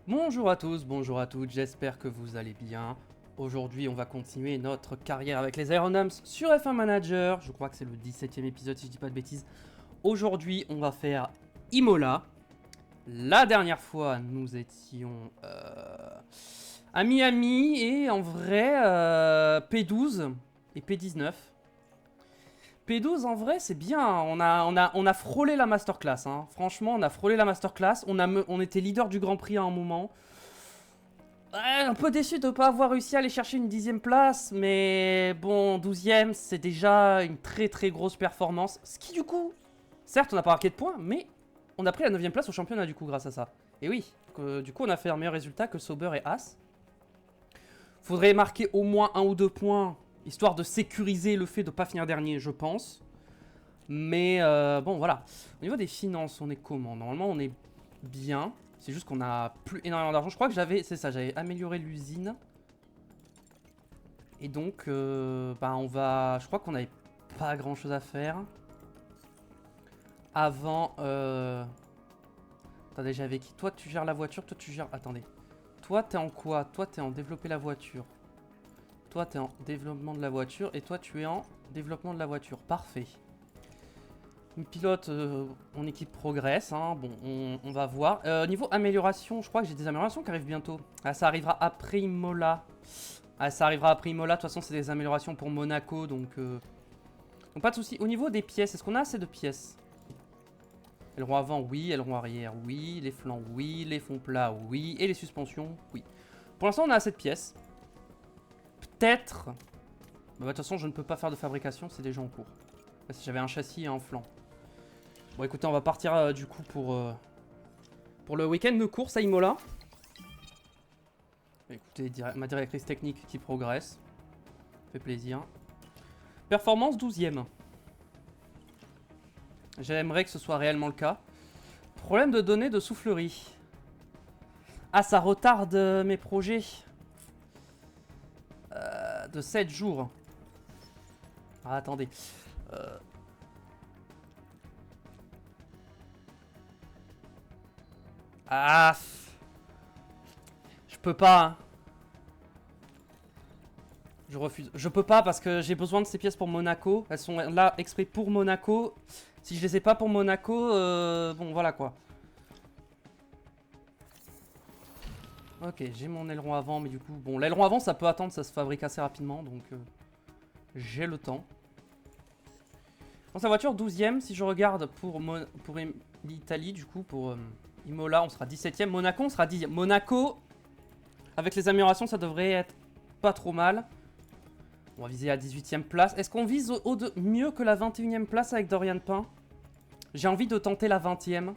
Bonjour à tous, bonjour à toutes, j'espère que vous allez bien. Aujourd'hui, on va continuer notre carrière avec les Aeronums sur F1 Manager. Je crois que c'est le 17e épisode si je dis pas de bêtises. Aujourd'hui, on va faire Imola. La dernière fois, nous étions à Miami et en vrai P12 et P19. P12 en vrai c'est bien, on a frôlé la masterclass, hein. Franchement on a frôlé la masterclass, on était leader du Grand Prix à un moment. Ouais, un peu déçu de ne pas avoir réussi à aller chercher une 10e place, mais bon 12e c'est déjà une très très grosse performance. Ce qui du coup, certes on n'a pas marqué de points, mais on a pris la 9e place au championnat du coup grâce à ça. Et oui, du coup on a fait un meilleur résultat que Sauber et As. Faudrait marquer au moins 1 ou 2 points, histoire de sécuriser le fait de ne pas finir dernier, je pense. Mais bon, voilà. Au niveau des finances, on est comment? Normalement, on est bien. C'est juste qu'on a plus énormément d'argent. Je crois que j'avais amélioré l'usine. Et donc, on va... Je crois qu'on n'avait pas grand-chose à faire. Avant... Attendez, j'avais qui? Toi, tu gères la voiture, toi, tu gères... Attendez. Toi, t'es en quoi? Toi, t'es en développer la voiture. Toi, t'es en développement de la voiture. Et toi, tu es en développement de la voiture. Parfait. Une pilote, mon équipe progresse. Hein. Bon, on va voir. Niveau amélioration, je crois que j'ai des améliorations qui arrivent bientôt. Ah, ça arrivera après Imola. Ah, ça arrivera après Imola. De toute façon, c'est des améliorations pour Monaco. Donc pas de souci. Au niveau des pièces, est-ce qu'on a assez de pièces? Aileron avant, oui. Aileron arrière, oui. Les flancs, oui. Les fonds plats, oui. Et les suspensions, oui. Pour l'instant, on a assez de pièces. Peut-être... de toute façon, je ne peux pas faire de fabrication. C'est déjà en cours. Là, si j'avais un châssis et un flanc. Bon, écoutez, on va partir du coup pour le week-end de course à Imola. Écoutez, ma directrice technique qui progresse. Fait plaisir. Performance 12e. J'aimerais que ce soit réellement le cas. Problème de données de soufflerie. Ah, ça retarde mes projets. De 7 jours. Ah, attendez. Ah, je peux pas. Hein. Je refuse. Je peux pas parce que j'ai besoin de ces pièces pour Monaco. Elles sont là exprès pour Monaco. Si je les ai pas pour Monaco, bon voilà quoi. Ok, j'ai mon aileron avant, mais du coup, bon, l'aileron avant ça peut attendre, ça se fabrique assez rapidement, donc j'ai le temps. Dans sa voiture 12e, si je regarde pour l'Italie, du coup, pour Imola, on sera 17e. Monaco, on sera 10e. Monaco, avec les améliorations, ça devrait être pas trop mal. On va viser la 18e place. Est-ce qu'on vise mieux que la 21e place avec Dorian Pain? J'ai envie de tenter la 20e.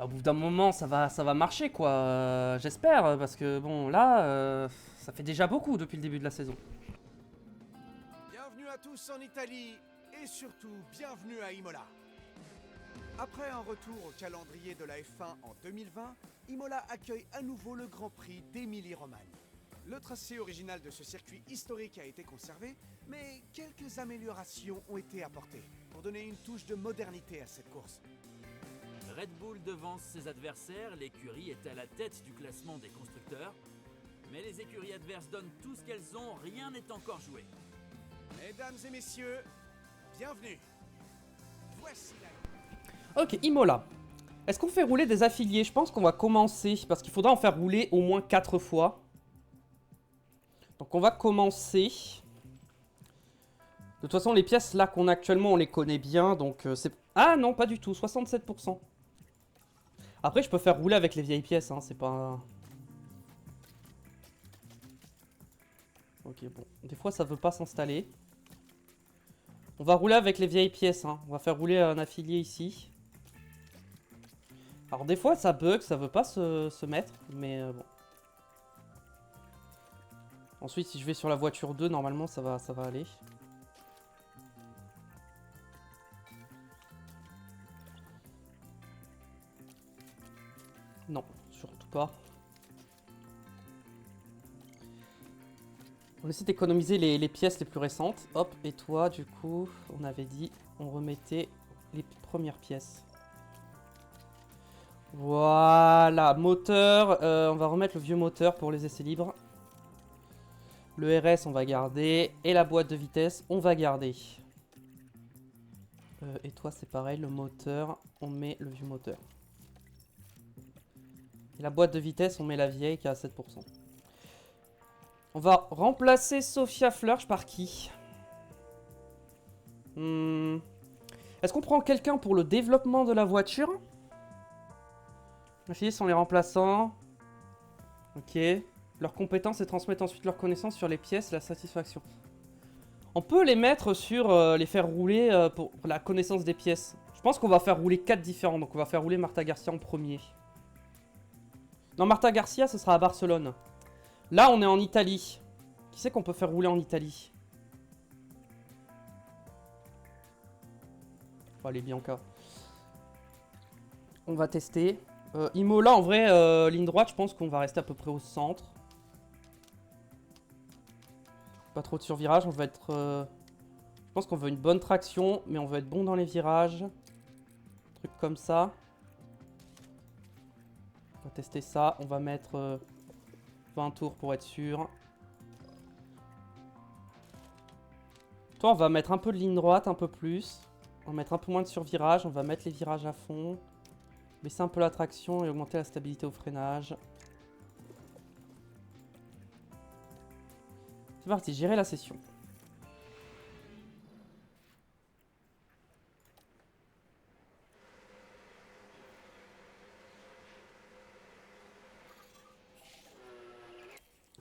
Au bout d'un moment, ça va marcher, quoi. J'espère, parce que, bon, là, ça fait déjà beaucoup depuis le début de la saison. Bienvenue à tous en Italie, et surtout, bienvenue à Imola. Après un retour au calendrier de la F1 en 2020, Imola accueille à nouveau le Grand Prix d'Émilie-Romagne. Le tracé original de ce circuit historique a été conservé, mais quelques améliorations ont été apportées pour donner une touche de modernité à cette course. Red Bull devance ses adversaires, l'écurie est à la tête du classement des constructeurs. Mais les écuries adverses donnent tout ce qu'elles ont, rien n'est encore joué. Mesdames et messieurs, bienvenue. Voici la... Ok, Imola. Est-ce qu'on fait rouler des affiliés? Je pense qu'on va commencer, parce qu'il faudra en faire rouler au moins 4 fois. Donc on va commencer. De toute façon, les pièces là qu'on a actuellement, on les connaît bien, donc c'est... Ah non, pas du tout, 67%. Après, je peux faire rouler avec les vieilles pièces, hein, c'est pas... Ok, bon. Des fois, ça veut pas s'installer. On va rouler avec les vieilles pièces, hein. On va faire rouler un affilié ici. Alors des fois, ça bug, ça veut pas se mettre, mais bon. Ensuite, si je vais sur la voiture 2, normalement, ça va aller. Non, surtout pas. On essaie d'économiser les pièces les plus récentes. Hop, et toi, du coup, on avait dit, on remettait les premières pièces. Voilà, moteur, on va remettre le vieux moteur pour les essais libres. Le RS, on va garder. Et la boîte de vitesse, on va garder. Et toi, c'est pareil, le moteur, on met le vieux moteur. Et la boîte de vitesse, on met la vieille qui est à 7%. On va remplacer Sophia Flörsch par qui? Est-ce qu'on prend quelqu'un pour le développement de la voiture? Les filles sont les remplaçants. Ok. Leurs compétences et transmettent ensuite leurs connaissances sur les pièces et la satisfaction. On peut les mettre sur les faire rouler pour la connaissance des pièces. Je pense qu'on va faire rouler 4 différents. Donc on va faire rouler Marta Garcia en premier. Non, Marta Garcia, ce sera à Barcelone. Là, on est en Italie. Qui c'est qu'on peut faire rouler en Italie? Oh, allez, Bianca. On va tester. Imola, en vrai, ligne droite, je pense qu'on va rester à peu près au centre. Pas trop de survirage, on va être... Je pense qu'on veut une bonne traction, mais on veut être bon dans les virages. Truc comme ça. On va tester ça, on va mettre 20 tours pour être sûr. Toi, on va mettre un peu de ligne droite, un peu plus. On va mettre un peu moins de survirage, on va mettre les virages à fond. Baisser un peu la traction et augmenter la stabilité au freinage. C'est parti, gérer la session.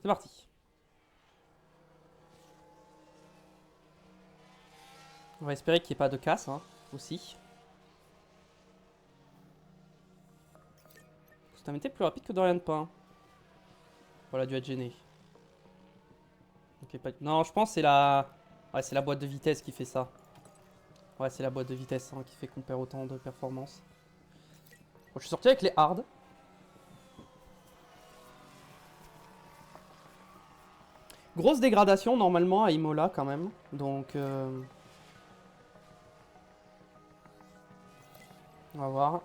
C'est parti. On va espérer qu'il n'y ait pas de casse, hein, aussi. Stamina plus rapide que Dorian Pain. Voilà, dû être gêné. Okay, pas... Non, je pense que c'est la... Ouais, c'est la boîte de vitesse qui fait ça. Ouais, c'est la boîte de vitesse hein, qui fait qu'on perd autant de performance. Bon, je suis sorti avec les hards. Grosse dégradation normalement à Imola quand même. Donc... On va voir.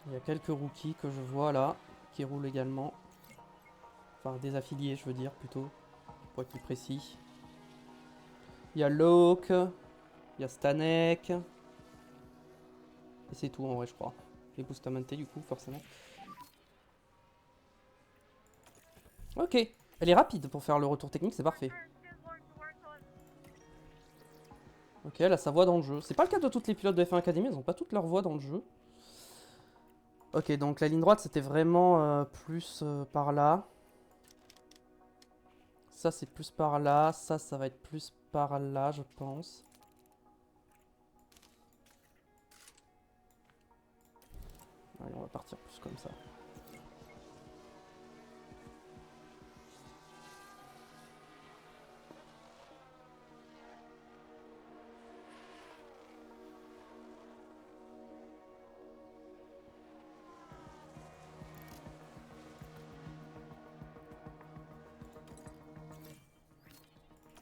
Il y a quelques rookies que je vois là, qui roulent également. Enfin, des affiliés, je veux dire, plutôt, pour être plus précis. Il y a Locke, il y a Stanek. Et c'est tout, en vrai, je crois. Et Bustamante, du coup, forcément. Ok, elle est rapide pour faire le retour technique, c'est parfait. Ok, elle a sa voix dans le jeu. C'est pas le cas de toutes les pilotes de F1 Academy, elles ont pas toutes leur voix dans le jeu. Ok, donc la ligne droite, c'était vraiment plus par là. Ça, c'est plus par là. Ça va être plus par là, je pense. Allez, on va partir plus comme ça.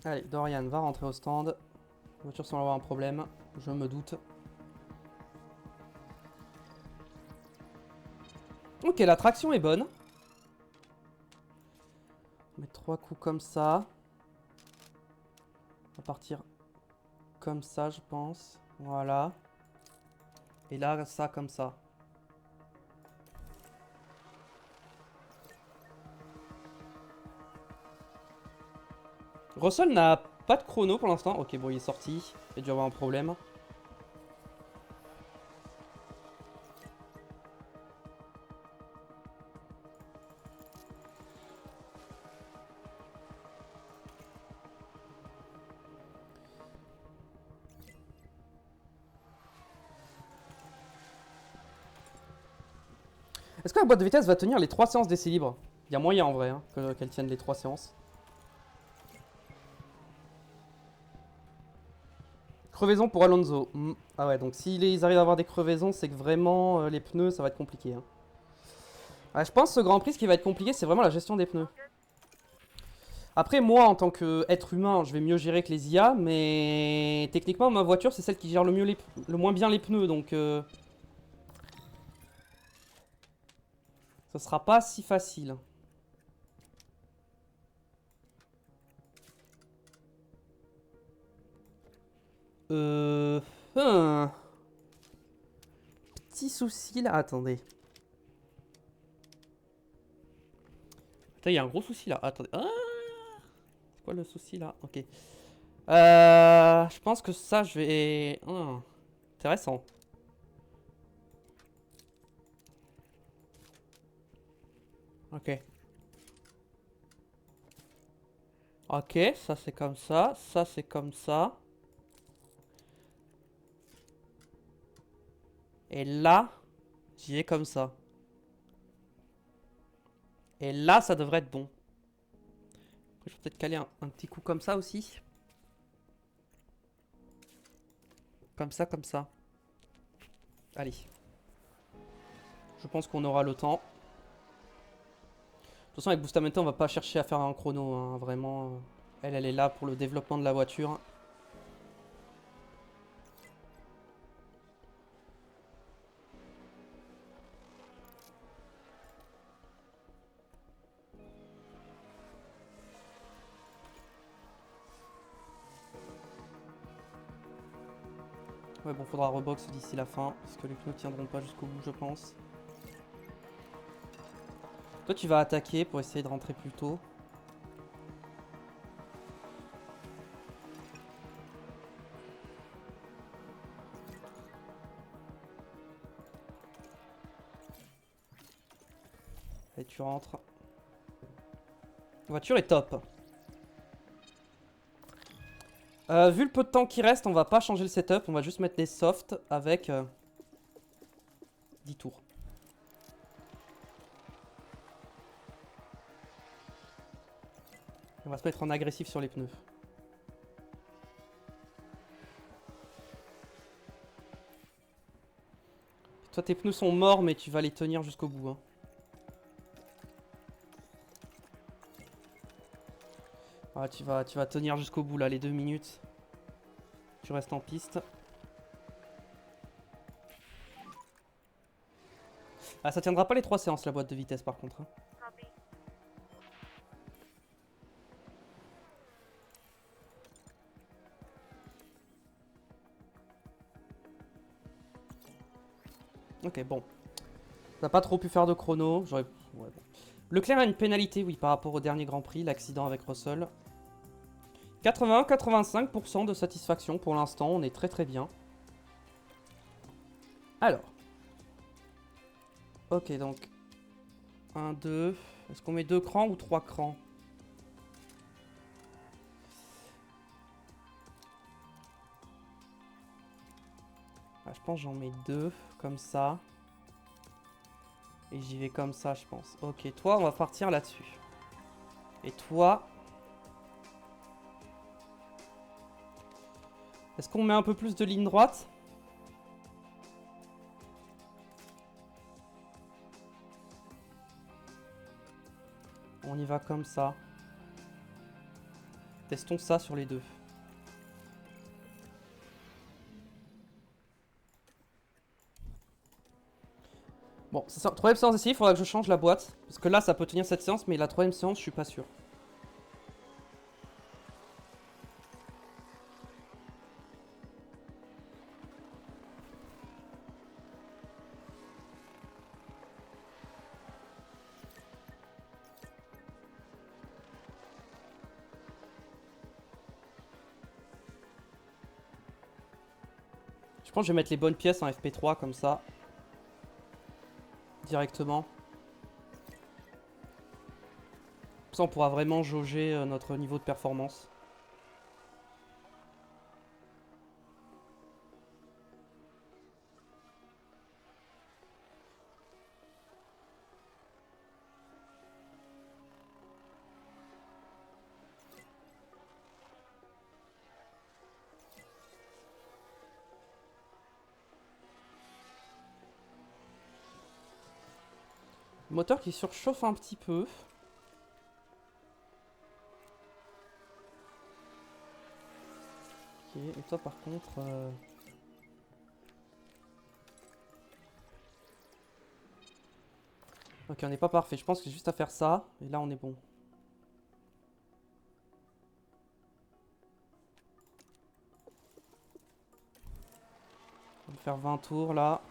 Allez, Dorian va rentrer au stand. La voiture semble avoir un problème, je me doute. Ok, la traction est bonne. On met 3 coups comme ça. On va partir comme ça, je pense. Voilà. Et là, ça comme ça. Russell n'a pas de chrono pour l'instant. Ok, bon, il est sorti. Il a dû avoir un problème. Est-ce que la boîte de vitesse va tenir les 3 séances d'essai libre? Il y a moyen en vrai hein, qu'elle tienne les 3 séances. Crevaison pour Alonso. Ah ouais, donc s'ils arrivent à avoir des crevaisons, c'est que vraiment les pneus, ça va être compliqué. Hein. Ouais, je pense que ce Grand Prix, ce qui va être compliqué, c'est vraiment la gestion des pneus. Après, moi, en tant qu'être humain, je vais mieux gérer que les IA, mais techniquement, ma voiture, c'est celle qui gère le moins bien les pneus, donc ça sera pas si facile. Euh... hum. Petit souci là, attendez. Attends, il y a un gros souci là, attendez. Ah, c'est quoi le souci là? Ok. Je pense que ça, je vais... intéressant. Ok. Ok, ça c'est comme ça c'est comme ça. Et là, j'y vais comme ça. Et là, ça devrait être bon. Après, je vais peut-être caler un petit coup comme ça aussi. Comme ça, comme ça. Allez. Je pense qu'on aura le temps. De toute façon, avec Bustamante, on va pas chercher à faire un chrono. Hein, vraiment, elle est là pour le développement de la voiture. Ouais, bon, faudra rebox d'ici la fin. Parce que les pneus tiendront pas jusqu'au bout, je pense. Toi, tu vas attaquer pour essayer de rentrer plus tôt. Et tu rentres. La voiture est top. Vu le peu de temps qui reste, on va pas changer le setup. On va juste mettre les softs avec 10 tours. On va se mettre en agressif sur les pneus. Toi, tes pneus sont morts, mais tu vas les tenir jusqu'au bout. Hein. Ah, tu vas tenir jusqu'au bout, là, les 2 minutes. Tu restes en piste. Ah, ça tiendra pas les 3 séances, la boîte de vitesse, par contre. Hein. Ok, bon. T'as pas trop pu faire de chrono. J'aurais... Ouais, bon. Leclerc a une pénalité, oui, par rapport au dernier Grand Prix, l'accident avec Russell. 80-85% de satisfaction pour l'instant, on est très très bien. Alors. Ok, donc. 1, 2. Est-ce qu'on met 2 crans ou 3 crans? Ah, je pense que j'en mets 2, comme ça. Et j'y vais comme ça, je pense. Ok, toi, on va partir là-dessus. Et toi... Est-ce qu'on met un peu plus de ligne droite? On y va comme ça. Testons ça sur les deux. Bon, c'est ça. Troisième séance ici, il faudra que je change la boîte. Parce que là, ça peut tenir cette séance, mais la troisième séance, je suis pas sûr. Je pense que je vais mettre les bonnes pièces en FP3 comme ça. Directement. Comme ça, on pourra vraiment jauger notre niveau de performance. Le moteur qui surchauffe un petit peu. Et toi par contre... Ok, on n'est pas parfait. Je pense que j'ai juste à faire ça. Et là, on est bon. On va faire 20 tours là.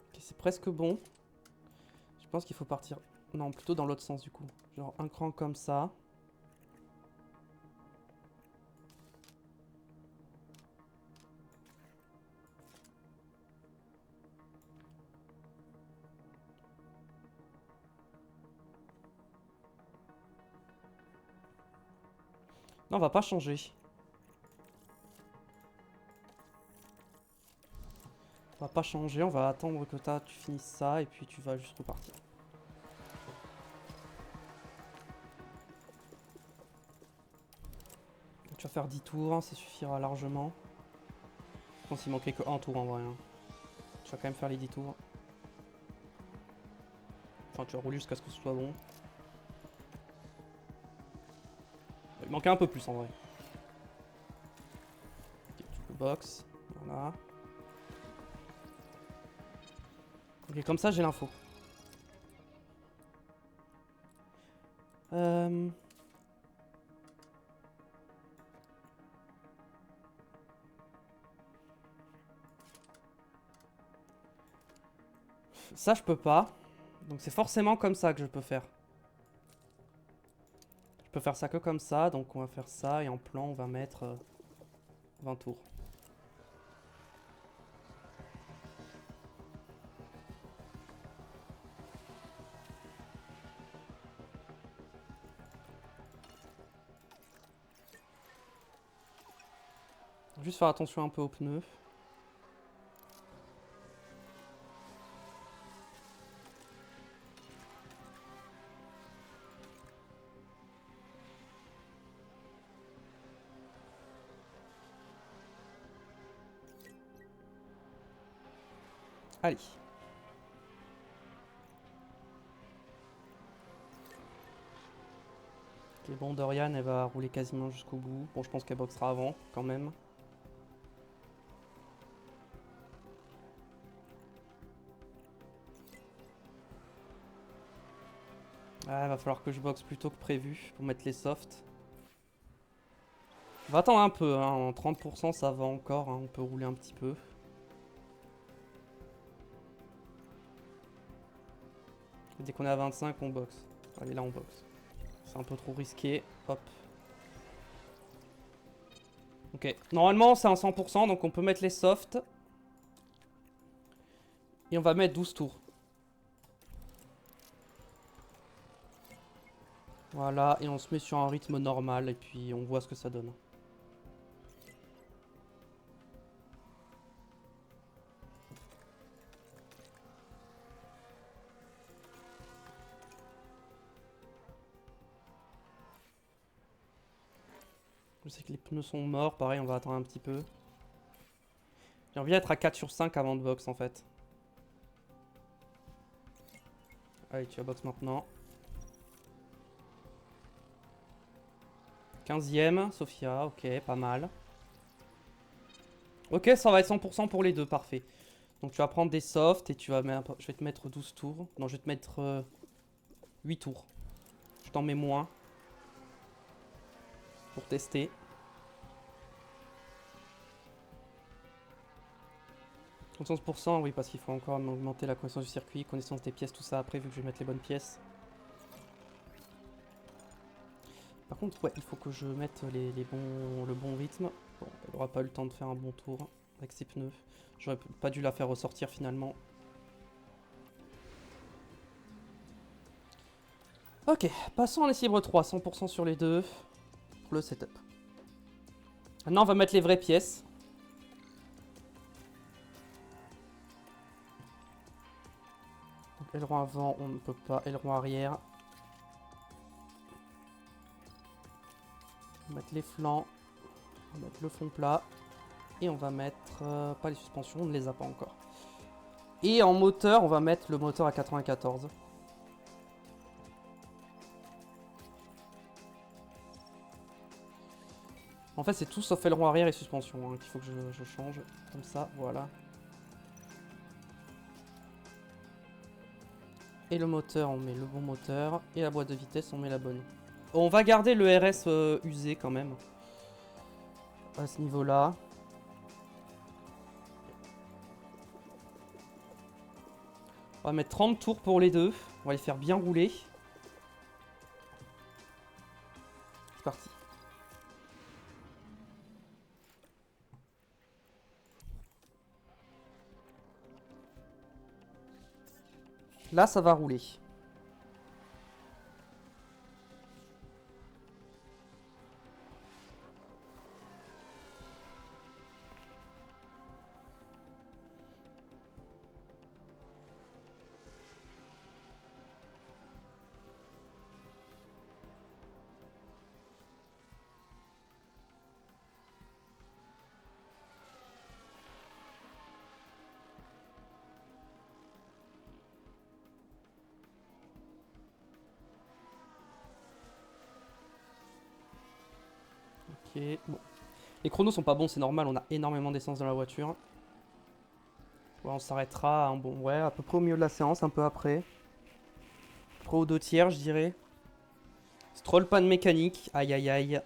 Ok, c'est presque bon. Je pense qu'il faut partir... Non, plutôt dans l'autre sens du coup. Genre un cran comme ça. Non, on va pas changer. On va pas changer, on va attendre que tu finisses ça et puis tu vas juste repartir. Tu vas faire 10 tours, hein, ça suffira largement. Je pense qu'il manquait que un tour en vrai. Hein. Tu vas quand même faire les 10 tours. Enfin, tu vas rouler jusqu'à ce que ce soit bon. Il manquait un peu plus en vrai. Ok, tu peux box. Voilà. Ok, comme ça j'ai l'info. Ça je peux pas. Donc c'est forcément comme ça que je peux faire. Je peux faire ça que comme ça. Donc on va faire ça et en plan on va mettre 20 tours. Juste faire attention un peu aux pneus. Allez. Ok, bon, Dorian, elle va rouler quasiment jusqu'au bout. Bon, je pense qu'elle boxera avant, quand même. Ah, va falloir que je boxe plus tôt que prévu pour mettre les softs. On va attendre un peu, hein. En 30% ça va encore, hein. On peut rouler un petit peu. Dès qu'on est à 25, on boxe. Allez, là on boxe. C'est un peu trop risqué. Hop. Ok. Normalement, c'est un 100%, donc on peut mettre les softs. Et on va mettre 12 tours. Voilà, et on se met sur un rythme normal, et puis on voit ce que ça donne. Je sais que les pneus sont morts, pareil, on va attendre un petit peu. J'ai envie d'être à 4 sur 5 avant de box en fait. Allez, tu vas box maintenant. 15ème, Sophia, ok, pas mal. Ok, ça va être 100% pour les deux, parfait. Donc tu vas prendre des softs et tu vas mettre... Je vais te mettre 12 tours. Non, je vais te mettre 8 tours. Je t'en mets moins. Pour tester. Conscience %, oui, parce qu'il faut encore augmenter la connaissance du circuit, connaissance des pièces, tout ça après, vu que je vais mettre les bonnes pièces. Par contre, ouais, il faut que je mette le bon rythme. Bon, elle aura pas eu le temps de faire un bon tour avec ses pneus. J'aurais pas dû la faire ressortir finalement. Ok, passons en équilibre 3, 100% sur les deux. Pour le setup. Maintenant, on va mettre les vraies pièces. Donc, aileron avant, on ne peut pas. Aileron arrière. On va mettre les flancs. On va mettre le fond plat. Et on va mettre... pas les suspensions, on ne les a pas encore. Et en moteur, on va mettre le moteur à 94. En fait, c'est tout sauf aileron arrière et suspension hein, qu'il faut que je change. Comme ça, voilà. Et le moteur, on met le bon moteur. Et la boîte de vitesse, on met la bonne. On va garder le RS usé quand même. À ce niveau-là. On va mettre 30 tours pour les deux. On va les faire bien rouler. C'est parti. Là, ça va rouler. Ok, bon. Les chronos sont pas bons, c'est normal, on a énormément d'essence dans la voiture. Ouais, on s'arrêtera à un bon, ouais, à peu près au milieu de la séance, un peu après. Pro aux 2/3, je dirais. Stroll panne mécanique, aïe aïe aïe.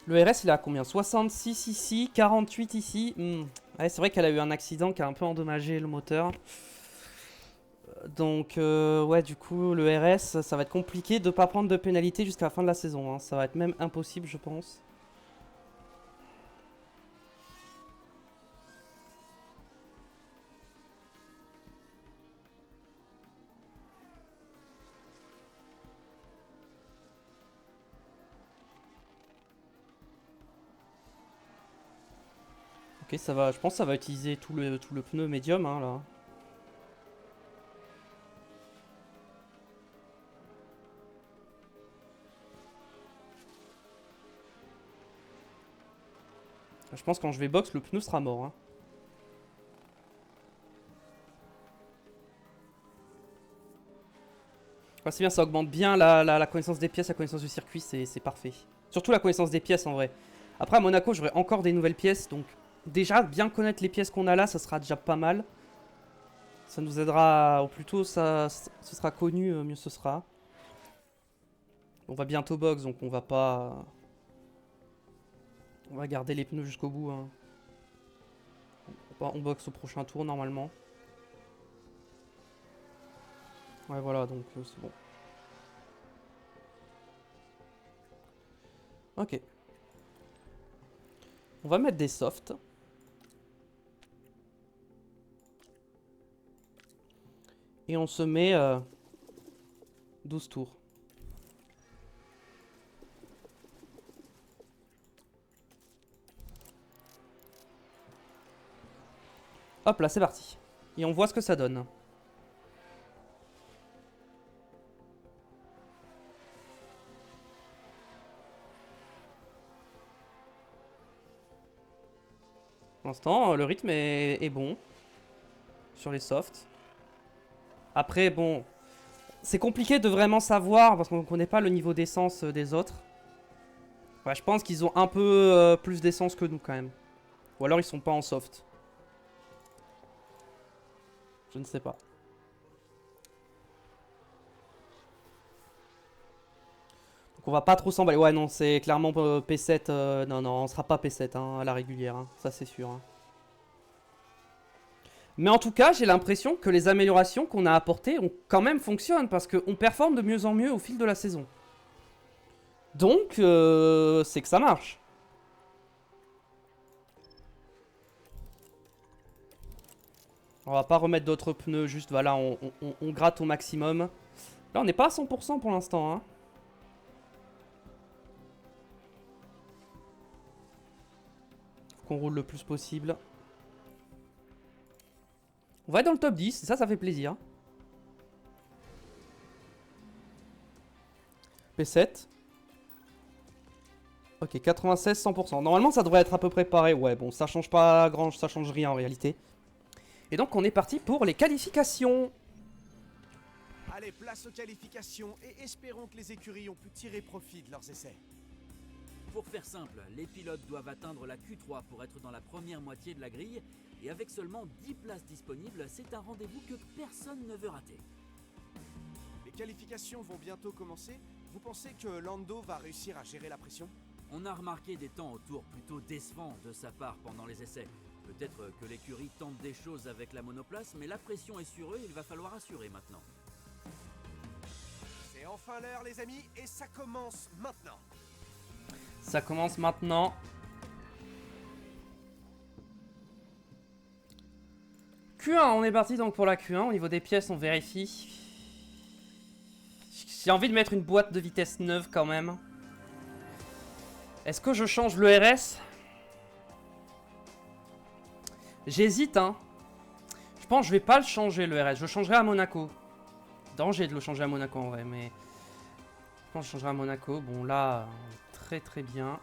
Le RS il a combien? 66 ici, 48 ici. Ouais, c'est vrai qu'elle a eu un accident qui a un peu endommagé le moteur. Donc ouais, du coup le RS ça va être compliqué de pas prendre de pénalité jusqu'à la fin de la saison hein. Ça va être même impossible je pense. Ok, ça va, je pense que ça va utiliser tout le pneu médium hein, là. Je pense que quand je vais box, le pneu sera mort hein. Ouais, c'est bien, ça augmente bien la connaissance des pièces, la connaissance du circuit, c'est parfait. Surtout la connaissance des pièces en vrai. Après à Monaco, j'aurai encore des nouvelles pièces, donc déjà bien connaître les pièces qu'on a là, ça sera déjà pas mal. Ça nous aidera, au plus tôt ce sera connu, mieux ce sera. On va bientôt box, donc on va pas... On va garder les pneus jusqu'au bout. Hein. On boxe au prochain tour normalement. Ouais voilà, donc c'est bon. Ok. On va mettre des softs. Et on se met 12 tours. Hop là, c'est parti. Et on voit ce que ça donne. Pour l'instant, le rythme est bon. Sur les softs. Après, bon... C'est compliqué de vraiment savoir parce qu'on ne connaît pas le niveau d'essence des autres. Ouais, je pense qu'ils ont un peu plus d'essence que nous quand même. Ou alors ils sont pas en soft. Je ne sais pas. Donc on va pas trop s'emballer. Ouais non, c'est clairement P7. Non, non, on sera pas P7 hein, à la régulière. Hein. Ça c'est sûr. Hein. Mais en tout cas, j'ai l'impression que les améliorations qu'on a apportées ont quand même fonctionnent. Parce qu'on performe de mieux en mieux au fil de la saison. Donc, c'est que ça marche. On va pas remettre d'autres pneus, juste voilà, on gratte au maximum. Là, on n'est pas à 100% pour l'instant. Hein. Faut qu'on roule le plus possible. On va être dans le top 10, ça fait plaisir. P7. Ok, 96, 100%. Normalement, ça devrait être à peu près pareil. Ouais, bon, ça change pas grand, ça change rien en réalité. Et donc, on est parti pour les qualifications. Allez, place aux qualifications et espérons que les écuries ont pu tirer profit de leurs essais. Pour faire simple, les pilotes doivent atteindre la Q3 pour être dans la première moitié de la grille, et avec seulement 10 places disponibles, c'est un rendez-vous que personne ne veut rater. Les qualifications vont bientôt commencer. Vous pensez que Lando va réussir à gérer la pression? On a remarqué des temps au tour plutôt décevants de sa part pendant les essais. Peut-être que l'écurie tente des choses avec la monoplace, mais la pression est sur eux, il va falloir assurer maintenant. C'est enfin l'heure les amis, et ça commence maintenant. Ça commence maintenant. Q1, on est parti donc pour la Q1. Au niveau des pièces, on vérifie. J'ai envie de mettre une boîte de vitesse neuve quand même. Est-ce que je change le RS? J'hésite, hein. Je pense que je vais pas le changer, le RS. Je le changerai à Monaco. Danger de le changer à Monaco en vrai, mais... Je pense que je changerai à Monaco. Bon, là, très très bien.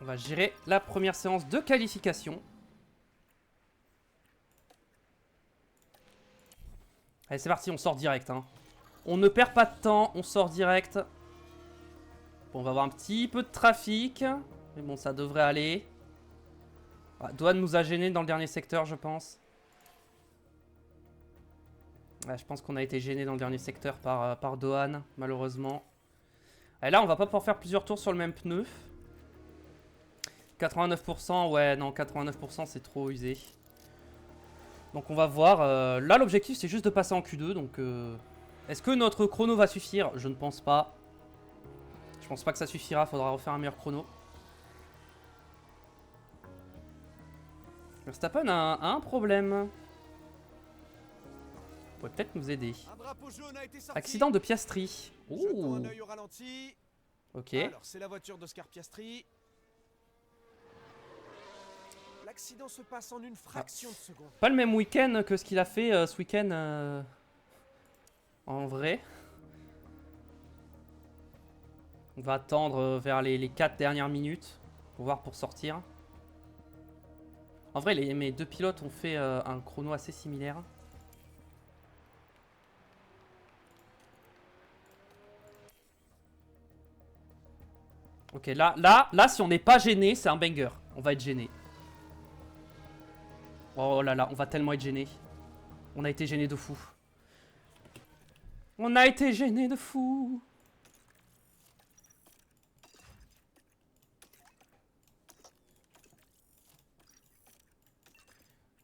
On va gérer la première séance de qualification. Allez, c'est parti, on sort direct, hein. On ne perd pas de temps, on sort direct. Bon, on va avoir un petit peu de trafic. Mais bon, ça devrait aller. Ah, Douane nous a gênés dans le dernier secteur, je pense. Ouais, je pense qu'on a été gênés dans le dernier secteur par Douane, malheureusement. Et là, on va pas pouvoir faire plusieurs tours sur le même pneu. 89%, ouais, non, 89%, c'est trop usé. Donc on va voir. Là, l'objectif, c'est juste de passer en Q2. Donc, est-ce que notre chrono va suffire? Je ne pense pas. Je pense pas que ça suffira. Faudra refaire un meilleur chrono. Verstappen a un problème. Pourrait peut-être nous aider. Un drapeau jaune a été sorti. Accident de Piastri. Jetons Ouh. un œil au ralenti. Ok. Alors, c'est la voiture d'Oscar Piastri. L'accident se passe en une fraction de seconde. Pas le même week-end que ce qu'il a fait ce week-end en vrai. On va attendre vers les 4 dernières minutes pour voir pour sortir. En vrai, mes deux pilotes ont fait un chrono assez similaire. Ok, là, si on n'est pas gêné, c'est un banger. On va être gêné. Oh là là, on va tellement être gêné. On a été gêné de fou. On a été gêné de fou.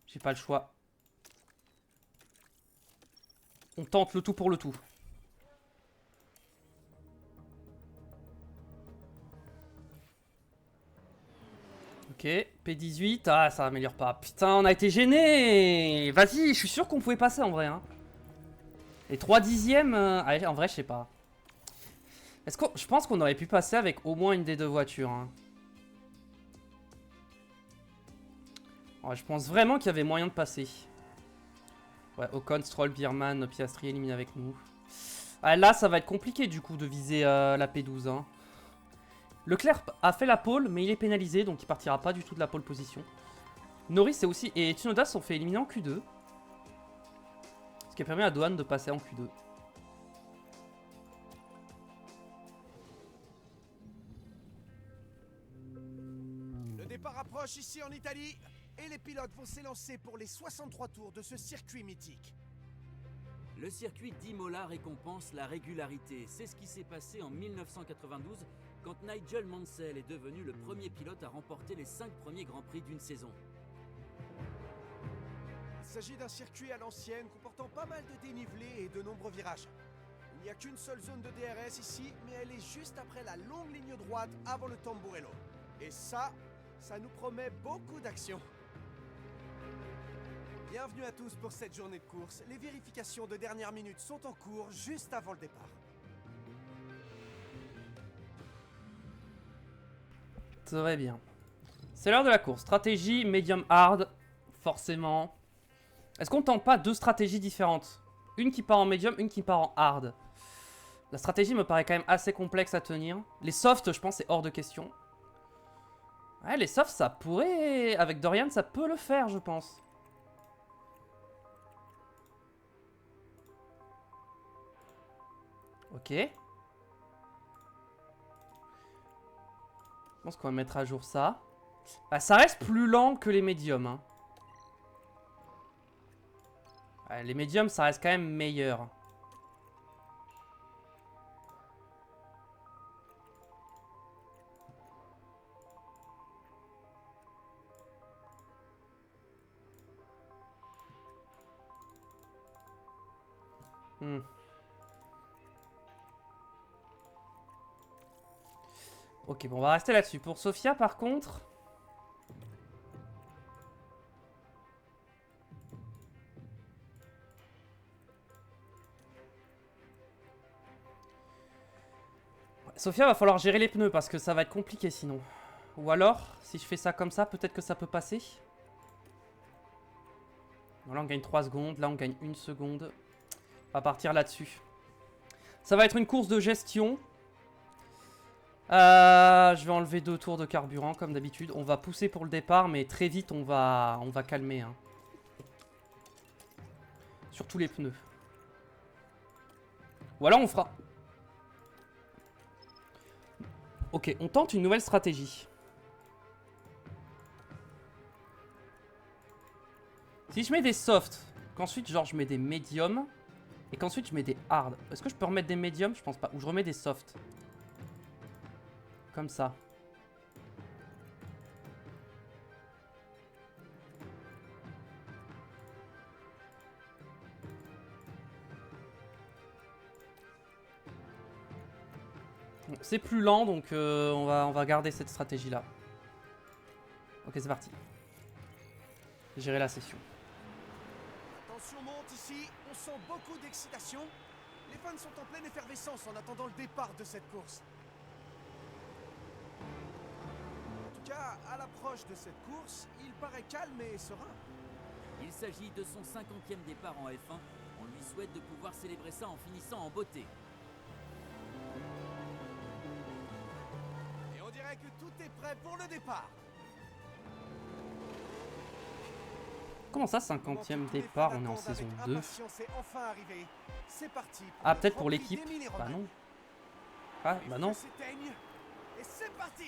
J'ai pas le choix. On tente le tout pour le tout. Ok, P18. Ah, ça améliore pas. Putain, on a été gêné. Vas-y, je suis sûr qu'on pouvait passer en vrai. Hein. Les 3 dixièmes. Allez, en vrai, je sais pas. Je pense qu'on aurait pu passer avec au moins une des deux voitures. Hein. Ouais, je pense vraiment qu'il y avait moyen de passer. Ouais, Ocon, Stroll, Bierman, Piastri éliminés avec nous. Ah, là, ça va être compliqué du coup de viser la P12. Hein. Leclerc a fait la pole, mais il est pénalisé, donc il partira pas du tout de la pole position. Norris aussi, et Tsunoda sont fait éliminer en Q2. Ce qui a permis à Douane de passer en Q2. Le départ approche ici en Italie, et les pilotes vont s'élancer pour les 63 tours de ce circuit mythique. Le circuit d'Imola récompense la régularité. C'est ce qui s'est passé en 1992 quand Nigel Mansell est devenu le premier pilote à remporter les 5 premiers Grands Prix d'une saison. Il s'agit d'un circuit à l'ancienne comportant pas mal de dénivelés et de nombreux virages. Il n'y a qu'une seule zone de DRS ici, mais elle est juste après la longue ligne droite avant le Tamburello. Et ça nous promet beaucoup d'action. Bienvenue à tous pour cette journée de course. Les vérifications de dernière minute sont en cours juste avant le départ. Très bien. C'est l'heure de la course. Stratégie medium hard, forcément. Est-ce qu'on tente pas deux stratégies différentes? Une qui part en medium, une qui part en hard. La stratégie me paraît quand même assez complexe à tenir. Les softs, je pense, c'est hors de question. Ouais, les softs, ça pourrait... Avec Dorian, ça peut le faire, je pense. Ok. Je pense qu'on va mettre à jour ça. Bah, ça reste plus lent que les médiums. Hein. Ouais, les médiums, ça reste quand même meilleur. Hmm. Ok, bon, on va rester là-dessus. Pour Sophia, par contre... Sophia, va falloir gérer les pneus parce que ça va être compliqué sinon. Ou alors, si je fais ça comme ça, peut-être que ça peut passer. Bon, là, on gagne 3 secondes. Là, on gagne 1 seconde. On va partir là-dessus. Ça va être une course de gestion. Je vais enlever 2 tours de carburant comme d'habitude. On va pousser pour le départ, mais très vite, on va calmer. Hein. Surtout les pneus. Ou alors, on fera... Ok, on tente une nouvelle stratégie. Si je mets des softs, qu'ensuite genre je mets des médiums, et qu'ensuite je mets des hard, est-ce que je peux remettre des médiums? Je pense pas. Ou je remets des softs. Comme ça. Bon, c'est plus lent, donc on va garder cette stratégie-là. Ok, c'est parti. Gérer la session. La tension monte ici, on sent beaucoup d'excitation. Les fans sont en pleine effervescence en attendant le départ de cette course. En tout cas, à l'approche de cette course, il paraît calme et serein. Il s'agit de son 50e départ en F1. On lui souhaite de pouvoir célébrer ça en finissant en beauté. Et on dirait que tout est prêt pour le départ. Comment ça, 50e départ, on est en saison 2? C'est parti. Ah, peut-être pour l'équipe. Bah non. Ah, bah non.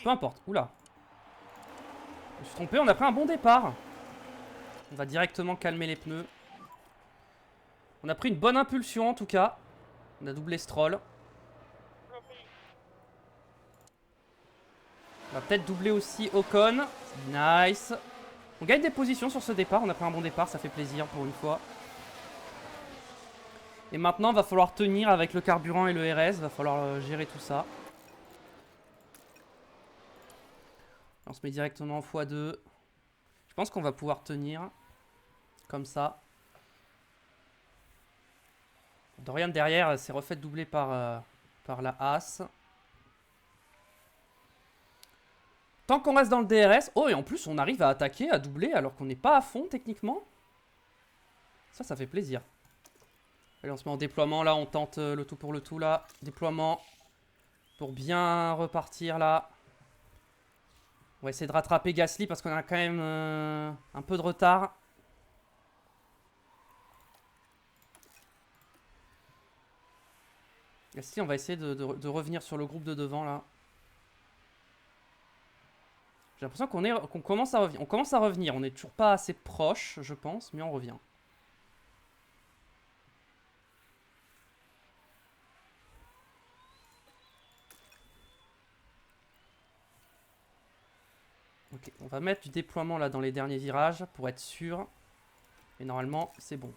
Peu importe. Oula. Je me suis trompé, on a pris un bon départ. On va directement calmer les pneus. On a pris une bonne impulsion en tout cas. On a doublé Stroll. On va peut-être doubler aussi Ocon. Nice. On gagne des positions sur ce départ. On a pris un bon départ, ça fait plaisir pour une fois. Et maintenant, il va falloir tenir avec le carburant et le RS. Il va falloir gérer tout ça. On se met directement en x2. Je pense qu'on va pouvoir tenir. Comme ça. Dorian derrière s'est refait doubler par la Haas. Tant qu'on reste dans le DRS... Oh, et en plus, on arrive à attaquer, à doubler, alors qu'on n'est pas à fond, techniquement. Ça fait plaisir. Allez, on se met en déploiement, là. On tente le tout pour le tout, là. Déploiement. Pour bien repartir, là. On va essayer de rattraper Gasly, parce qu'on a quand même un peu de retard. Gasly, on va essayer de revenir sur le groupe de devant, là. J'ai l'impression qu'on commence à revenir. On commence à revenir. On n'est toujours pas assez proche, je pense, mais on revient. Ok, on va mettre du déploiement là dans les derniers virages pour être sûr. Et normalement, c'est bon.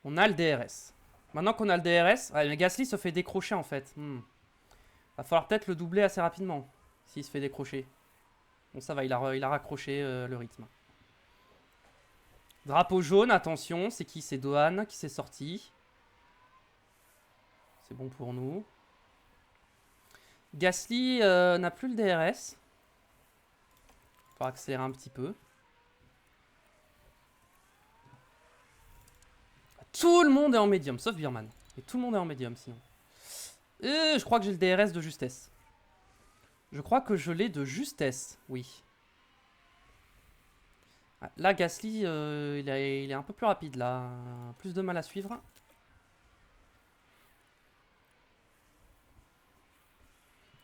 On a le DRS. Maintenant qu'on a le DRS, ouais, Gasly se fait décrocher en fait. Va falloir peut-être le doubler assez rapidement. S'il se fait décrocher. Bon, ça va, il a raccroché le rythme. Drapeau jaune, attention. C'est qui? C'est Dohan qui s'est sorti. C'est bon pour nous. Gasly n'a plus le DRS. Il faut accélérer un petit peu. Tout le monde est en médium, sauf Birman. Et tout le monde est en médium sinon. Je crois que j'ai le DRS de justesse. Je crois que je l'ai de justesse, oui. Là, Gasly, il est un peu plus rapide, là. Plus de mal à suivre.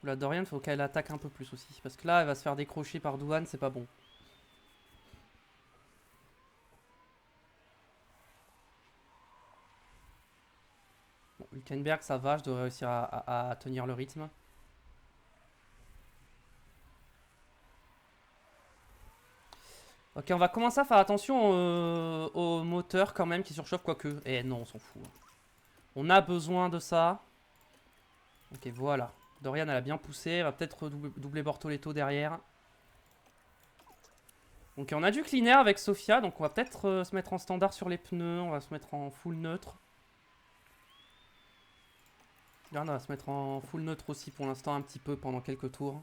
La Dorian, faut qu'elle attaque un peu plus aussi. Parce que là, elle va se faire décrocher par Douane, c'est pas bon. Bon, Hülkenberg, ça va, je devrais réussir à tenir le rythme. Ok, on va commencer à faire attention au moteur quand même qui surchauffe, quoique. Eh non, on s'en fout. On a besoin de ça. Ok, voilà. Dorian, elle a bien poussé. Elle va peut-être doubler Bortoletto derrière. Ok, on a du clean air avec Sofia. Donc on va peut-être se mettre en standard sur les pneus. On va se mettre en full neutre. Regarde, on va se mettre en full neutre aussi pour l'instant un petit peu pendant quelques tours.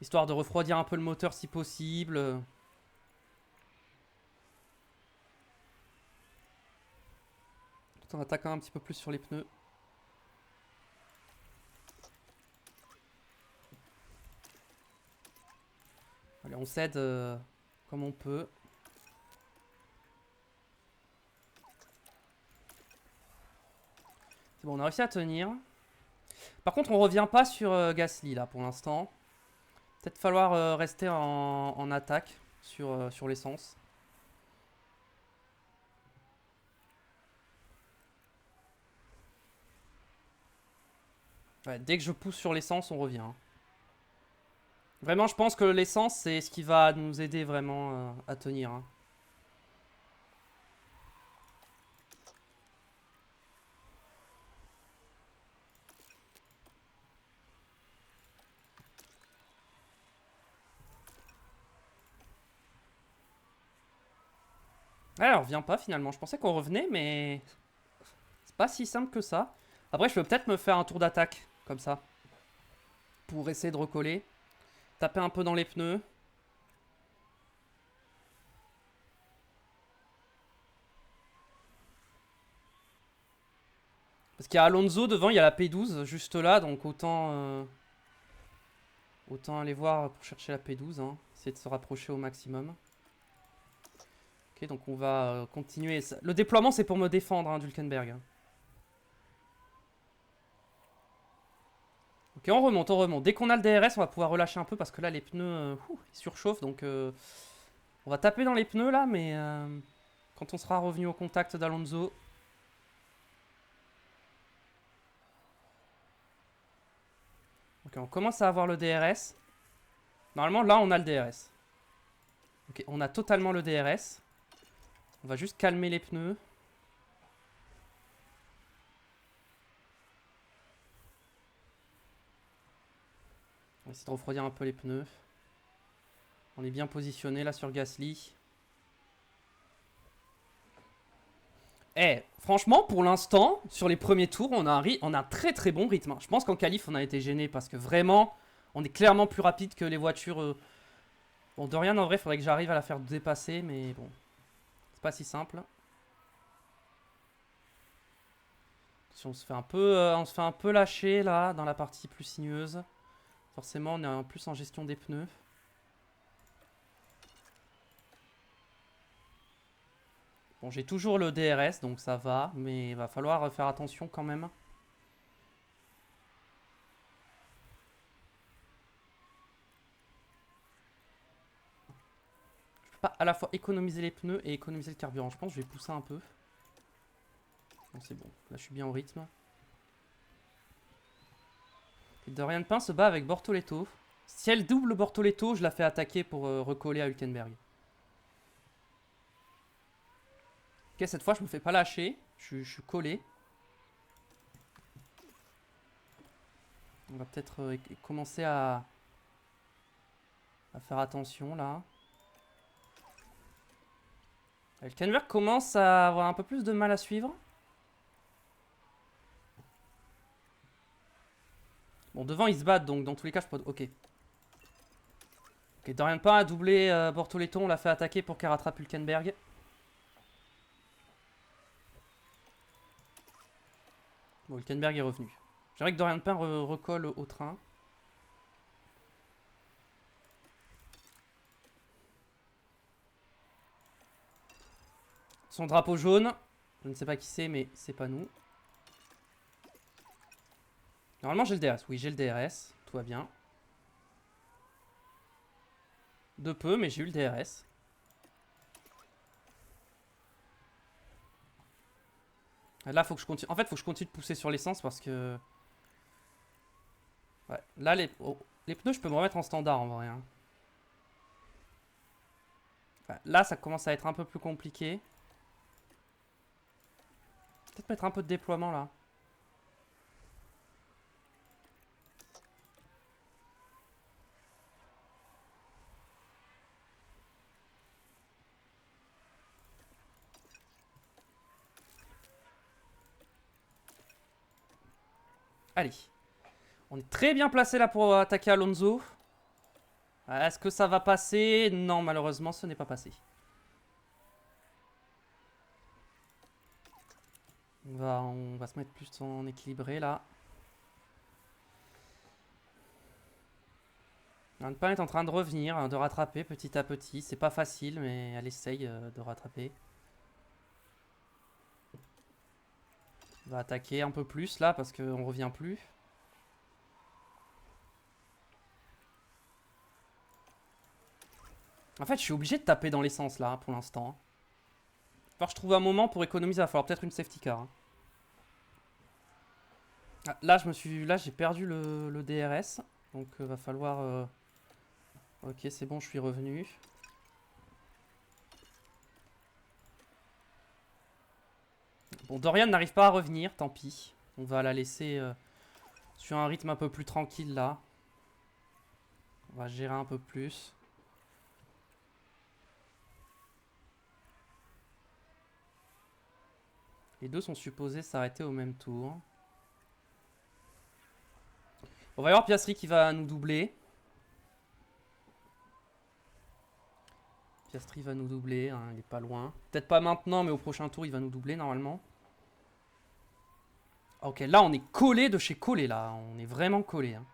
Histoire de refroidir un peu le moteur si possible. Tout en attaquant un petit peu plus sur les pneus. Allez, on cède comme on peut. C'est bon, on a réussi à tenir. Par contre, on revient pas sur Gasly là pour l'instant. Peut-être falloir rester en attaque sur l'essence. Ouais, dès que je pousse sur l'essence, on revient. Vraiment, je pense que l'essence, c'est ce qui va nous aider vraiment à tenir. Hein. Ouais, on revient pas finalement. Je pensais qu'on revenait, mais c'est pas si simple que ça. Après, je peux peut-être me faire un tour d'attaque, comme ça. Pour essayer de recoller. Taper un peu dans les pneus. Parce qu'il y a Alonso devant, il y a la P12 juste là, donc autant aller voir pour chercher la P12, hein. Essayer de se rapprocher au maximum. Ok, donc on va continuer. Le déploiement, c'est pour me défendre, hein, d'Hülkenberg. Ok, on remonte, on remonte. Dès qu'on a le DRS, on va pouvoir relâcher un peu parce que là, les pneus ils surchauffent. Donc, on va taper dans les pneus là, mais quand on sera revenu au contact d'Alonso. Ok, on commence à avoir le DRS. Normalement, là, on a le DRS. Ok, on a totalement le DRS. On va juste calmer les pneus. On va essayer de refroidir un peu les pneus. On est bien positionné là sur Gasly. Eh, franchement, pour l'instant, sur les premiers tours, on a un très très bon rythme. Je pense qu'en qualif, on a été gêné parce que vraiment, on est clairement plus rapide que les voitures. Bon, Dorian, en vrai, il faudrait que j'arrive à la faire dépasser, mais bon, c'est pas si simple. Si on se fait un peu lâcher là, dans la partie plus sinueuse. Forcément, on est en plus en gestion des pneus. Bon, j'ai toujours le DRS, donc ça va, mais il va falloir faire attention quand même. Je peux pas à la fois économiser les pneus et économiser le carburant. Je pense que je vais pousser un peu. Bon, c'est bon, là je suis bien au rythme. Et Dorian Pain se bat avec Bortoletto. Si elle double Bortoletto, je la fais attaquer pour recoller à Hülkenberg. Ok, cette fois je me fais pas lâcher. Je suis collé. On va peut-être commencer à faire attention là. Hülkenberg commence à avoir un peu plus de mal à suivre. Bon, devant ils se battent donc dans tous les cas je peux... Ok. Ok, Dorian Pain a doublé Bortoletto, on l'a fait attaquer pour qu'elle rattrape Hülkenberg. Bon, Hülkenberg est revenu. J'aimerais que Dorian Pain recolle au train. Son drapeau jaune. Je ne sais pas qui c'est, mais c'est pas nous. Normalement, j'ai le DRS. Oui, j'ai le DRS. Tout va bien. De peu, mais j'ai eu le DRS. Là, faut que je continue. En fait, faut que je continue de pousser sur l'essence parce que... Ouais. Là, les pneus, je peux me remettre en standard en vrai. Hein. Ouais. Là, ça commence à être un peu plus compliqué. Peut-être mettre un peu de déploiement là. Allez. On est très bien placé là pour attaquer Alonso. Est-ce que ça va passer? Non, malheureusement, ce n'est pas passé. On va se mettre plus en équilibré là. Alpine est en train de revenir, hein, de rattraper petit à petit. C'est pas facile, mais elle essaye de rattraper. On va attaquer un peu plus là parce qu'on revient plus. En fait, je suis obligé de taper dans l'essence là pour l'instant. Alors, je trouve un moment pour économiser. Il va falloir peut-être une safety car. Hein. Ah, là, j'ai perdu le DRS. Donc, va falloir. Ok, c'est bon, je suis revenu. Bon, Dorian n'arrive pas à revenir, tant pis. On va la laisser sur un rythme un peu plus tranquille là. On va gérer un peu plus. Les deux sont supposés s'arrêter au même tour. On va y avoir Piastri qui va nous doubler. Piastri va nous doubler, hein, il est pas loin. Peut-être pas maintenant, mais au prochain tour, il va nous doubler normalement. Ok, là, on est collé de chez collé, là. On est vraiment collé. Hein.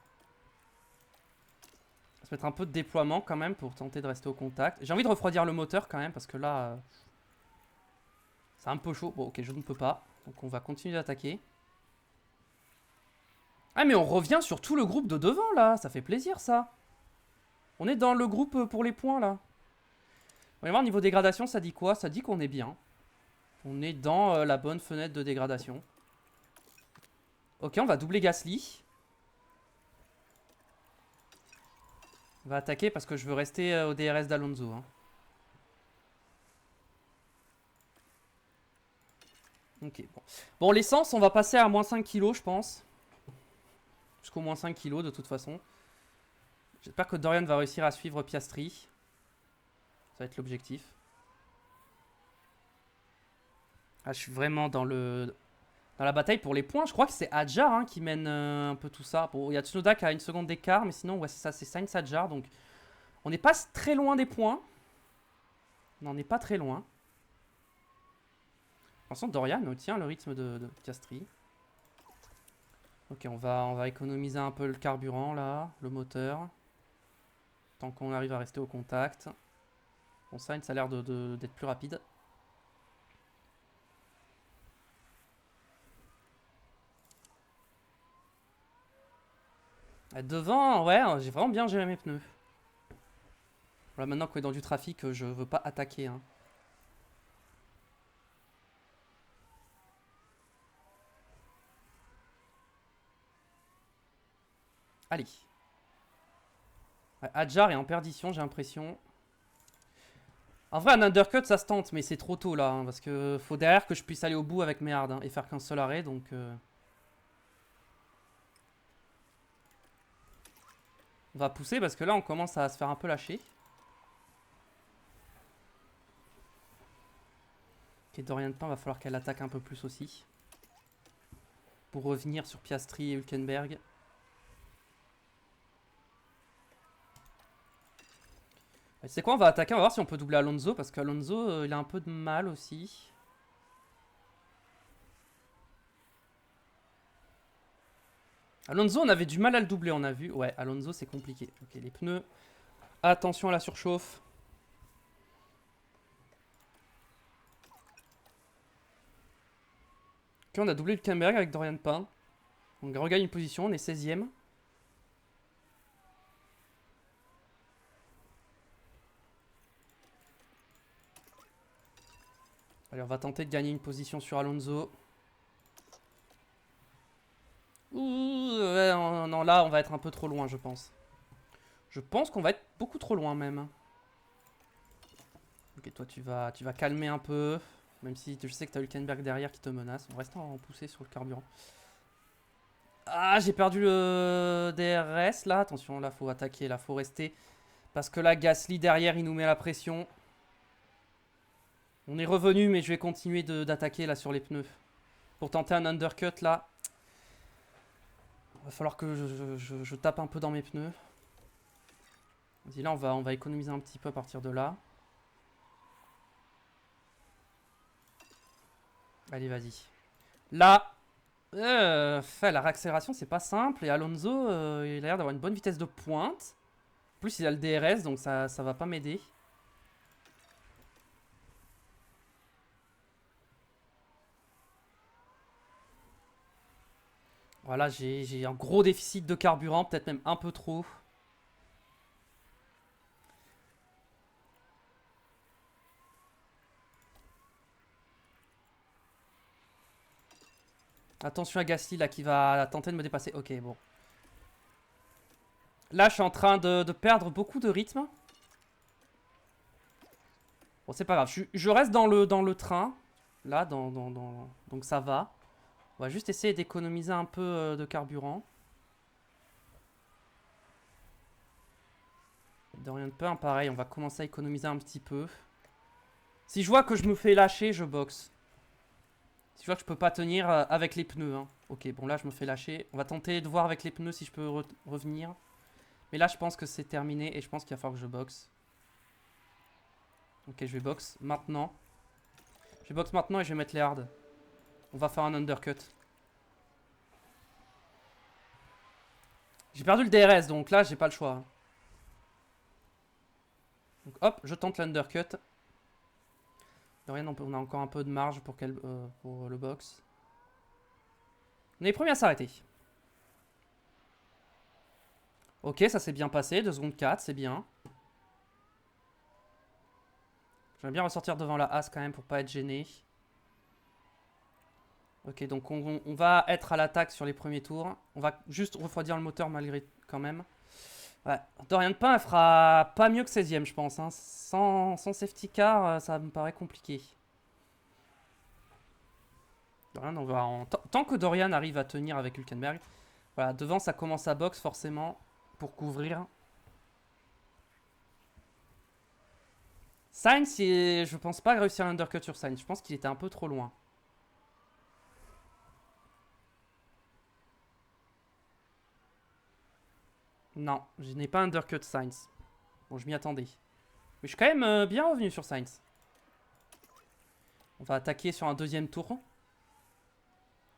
On va se mettre un peu de déploiement quand même pour tenter de rester au contact. J'ai envie de refroidir le moteur quand même, parce que là... c'est un peu chaud. Bon, ok, je ne peux pas. Donc on va continuer d'attaquer. Ah, mais on revient sur tout le groupe de devant, là. Ça fait plaisir, ça. On est dans le groupe pour les points, là. On va voir, niveau dégradation, ça dit quoi? Ça dit qu'on est bien. On est dans la bonne fenêtre de dégradation. Ok, on va doubler Gasly. On va attaquer parce que je veux rester au DRS d'Alonso. Hein. Ok, bon. Bon, l'essence, on va passer à moins 5 kg, je pense. Jusqu'au moins 5 kg, de toute façon. J'espère que Dorian va réussir à suivre Piastri. Ça va être l'objectif. Ah, je suis vraiment dans la bataille pour les points. Je crois que c'est Hadjar hein, qui mène un peu tout ça. Bon, il y a Tsunoda qui a une seconde d'écart, mais sinon, ouais, c'est ça, c'est Sainz Hadjar. Donc, on n'est pas très loin des points. On n'en est pas très loin. De toute façon, Dorian tient le rythme de Piastri. Ok, on va économiser un peu le carburant là, le moteur. Tant qu'on arrive à rester au contact. Bon, Sainz a l'air d'être plus rapide. Devant, ouais, j'ai vraiment bien géré mes pneus. Voilà, maintenant qu'on est dans du trafic, je veux pas attaquer. Hein. Allez. Ouais, Hadjar est en perdition, j'ai l'impression. En vrai, un undercut, ça se tente, mais c'est trop tôt là. Hein, parce que faut derrière que je puisse aller au bout avec mes hards hein, et faire qu'un seul arrêt. Donc, on va pousser parce que là, on commence à se faire un peu lâcher. Ok, Dorian Pain, va falloir qu'elle attaque un peu plus aussi. Pour revenir sur Piastri et Hülkenberg. Tu sais quoi, on va attaquer, on va voir si on peut doubler Alonso, parce qu'Alonso, il a un peu de mal aussi. Alonso, on avait du mal à le doubler, on a vu. Ouais, Alonso, c'est compliqué. Ok, les pneus. Attention à la surchauffe. Ok, on a doublé Hülkenberg avec Dorian Pain. On regagne une position, on est 16ème. Allez, on va tenter de gagner une position sur Alonso. Ouh, ouais, non, là, on va être un peu trop loin, je pense. Je pense qu'on va être beaucoup trop loin, même. Ok, toi, tu vas calmer un peu. Même si je sais que tu as Hülkenberg derrière qui te menace. On reste en poussée sur le carburant. Ah, j'ai perdu le DRS, là. Attention, là, faut attaquer, là, faut rester. Parce que là, Gasly, derrière, il nous met la pression. On est revenu, mais je vais continuer d'attaquer, là, sur les pneus. Pour tenter un undercut, là. Il va falloir que je tape un peu dans mes pneus. Vas-y, là, on va économiser un petit peu à partir de là. Allez, vas-y. Là, la réaccélération, c'est pas simple. Et Alonso, il a l'air d'avoir une bonne vitesse de pointe. En plus, il a le DRS, donc ça va pas m'aider. Voilà, j'ai un gros déficit de carburant, peut-être même un peu trop. Attention à Gasly là qui va tenter de me dépasser. Ok, bon. Là, je suis en train de perdre beaucoup de rythme. Bon, c'est pas grave. Je reste dans le train. Là, donc ça va. On va juste essayer d'économiser un peu de carburant. Dorian Pain, pareil, on va commencer à économiser un petit peu. Si je vois que je me fais lâcher, je boxe. Si je vois que je peux pas tenir avec les pneus. Hein. Ok, bon là je me fais lâcher. On va tenter de voir avec les pneus si je peux revenir. Mais là je pense que c'est terminé et je pense qu'il va falloir que je boxe. Ok, je vais boxe maintenant. Je boxe maintenant et je vais mettre les hards. On va faire un undercut. J'ai perdu le DRS donc là j'ai pas le choix. Donc hop, je tente l'undercut. De rien, on a encore un peu de marge pour le box. On est les premiers à s'arrêter. Ok, ça s'est bien passé. 2 secondes 4, c'est bien. J'aimerais bien ressortir devant la As quand même pour pas être gêné. Ok, donc on va être à l'attaque sur les premiers tours. On va juste refroidir le moteur malgré quand même. Ouais, Dorian Pain, elle fera pas mieux que 16ème, je pense. Hein. Sans safety car, ça me paraît compliqué. Dorian, on va tant que Dorian arrive à tenir avec Hülkenberg. Voilà, devant, ça commence à box forcément pour couvrir. Sainz, je pense pas réussir l'undercut sur Sainz. Je pense qu'il était un peu trop loin. Non, je n'ai pas undercut Sainz. Bon, je m'y attendais. Mais je suis quand même bien revenu sur Sainz. On va attaquer sur un deuxième tour.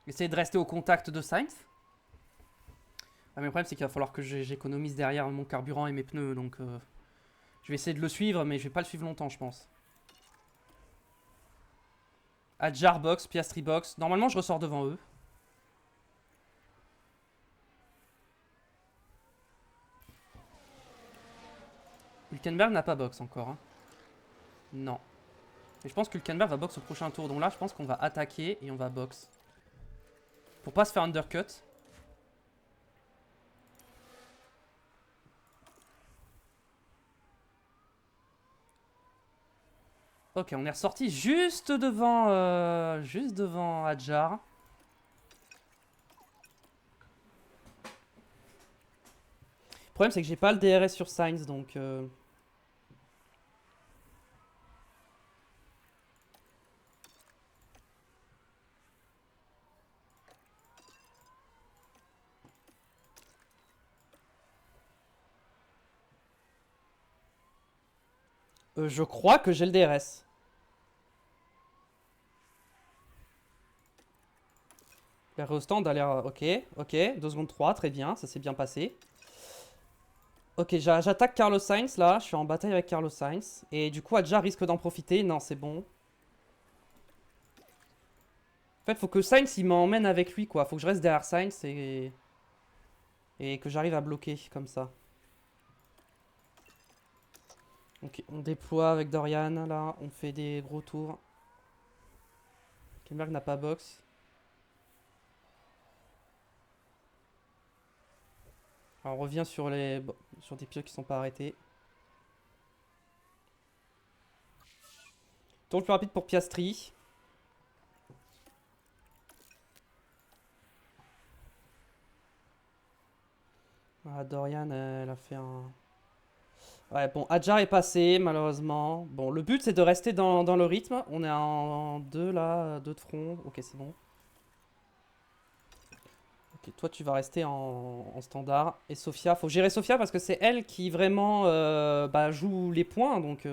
Essayer de rester au contact de Sainz. Ah, mais le problème, c'est qu'il va falloir que j'économise derrière mon carburant et mes pneus. Donc, je vais essayer de le suivre, mais je vais pas le suivre longtemps, je pense. Adjar box, Piastri box. Normalement, je ressors devant eux. Hülkenberg n'a pas box encore. Hein. Non. Mais je pense que Hülkenberg va box au prochain tour. Donc là, je pense qu'on va attaquer et on va box. Pour pas se faire undercut. Ok, on est ressorti juste devant Adjar. Le problème, c'est que j'ai pas le DRS sur Sainz, donc... je crois que j'ai le DRS. Le stand a l'air... Ok, 2 secondes 3, très bien, ça s'est bien passé. Ok, j'attaque Carlos Sainz là, je suis en bataille avec Carlos Sainz. Et du coup, Adjar risque d'en profiter. Non, c'est bon. En fait, faut que Sainz il m'emmène avec lui, quoi. Faut que je reste derrière Sainz et que j'arrive à bloquer comme ça. Ok, on déploie avec Dorian, là. On fait des gros tours. Kemberg n'a pas box. Alors, on revient sur sur des pilotes qui sont pas arrêtés. Tour le plus rapide pour Piastri. Voilà, Dorian, elle a fait un... Ouais, bon, Adjar est passé, malheureusement. Bon, le but, c'est de rester dans le rythme. On est en 2, là, 2 de front. Ok, c'est bon. Ok, toi, tu vas rester en standard. Et Sofia, faut gérer Sofia parce que c'est elle qui vraiment joue les points. Donc,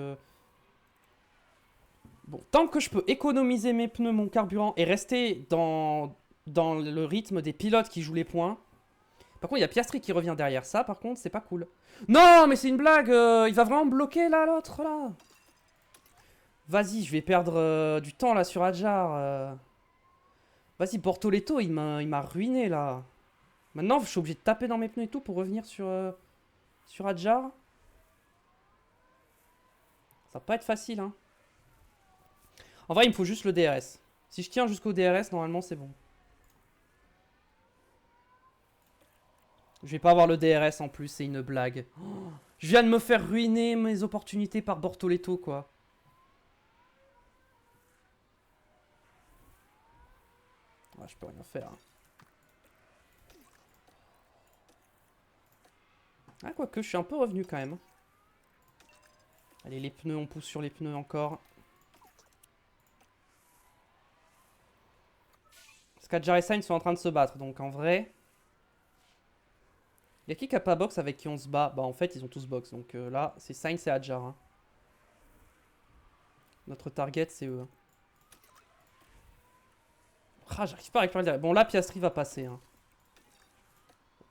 bon, tant que je peux économiser mes pneus, mon carburant et rester dans le rythme des pilotes qui jouent les points. Par contre, il y a Piastri qui revient derrière ça. Par contre, c'est pas cool. Non, mais c'est une blague. Il va vraiment bloquer là, l'autre là. Vas-y, je vais perdre du temps là sur Adjar. Vas-y, Bortoleto, il m'a ruiné là. Maintenant, je suis obligé de taper dans mes pneus et tout pour revenir sur Adjar. Ça va pas être facile, hein. En vrai, il me faut juste le DRS. Si je tiens jusqu'au DRS, normalement, c'est bon. Je vais pas avoir le DRS en plus, c'est une blague. Oh, je viens de me faire ruiner mes opportunités par Bortoleto, quoi. Ouais, je peux rien faire. Hein. Ah, quoique, je suis un peu revenu quand même. Allez, les pneus, on pousse sur les pneus encore. Parce qu'Adjar et Sainz sont en train de se battre, donc en vrai... Il y a qui a pas box avec qui on se bat? Bah en fait ils ont tous box, donc là c'est Sainz et Adjar. Hein. Notre target c'est eux. Ah, j'arrive pas à récupérer le derrière. Bon là Piastri va passer. Hein.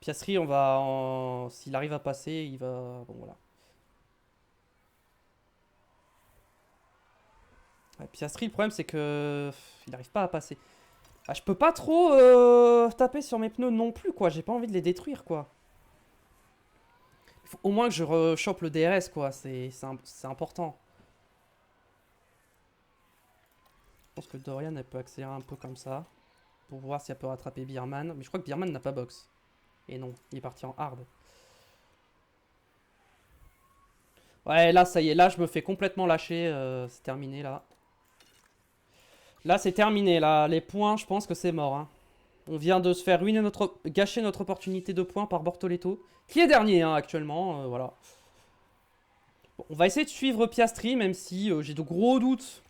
Piastri on va... S'il arrive à passer il va... Bon voilà. Ouais, Piastri le problème c'est que... Il n'arrive pas à passer. Ah, je peux pas trop taper sur mes pneus non plus quoi, j'ai pas envie de les détruire quoi. Il faut au moins que je rechoppe le DRS quoi, c'est important. Je pense que Dorian elle peut accélérer un peu comme ça. Pour voir si elle peut rattraper Bierman. Mais je crois que Bierman n'a pas box. Et non, il est parti en hard. Ouais, là ça y est, là je me fais complètement lâcher. C'est terminé là. Là c'est terminé, là. Les points, je pense que c'est mort. Hein. On vient de se faire ruiner gâcher notre opportunité de points par Bortoleto. Qui est dernier hein, actuellement, voilà. Bon, on va essayer de suivre Piastri, même si j'ai de gros doutes.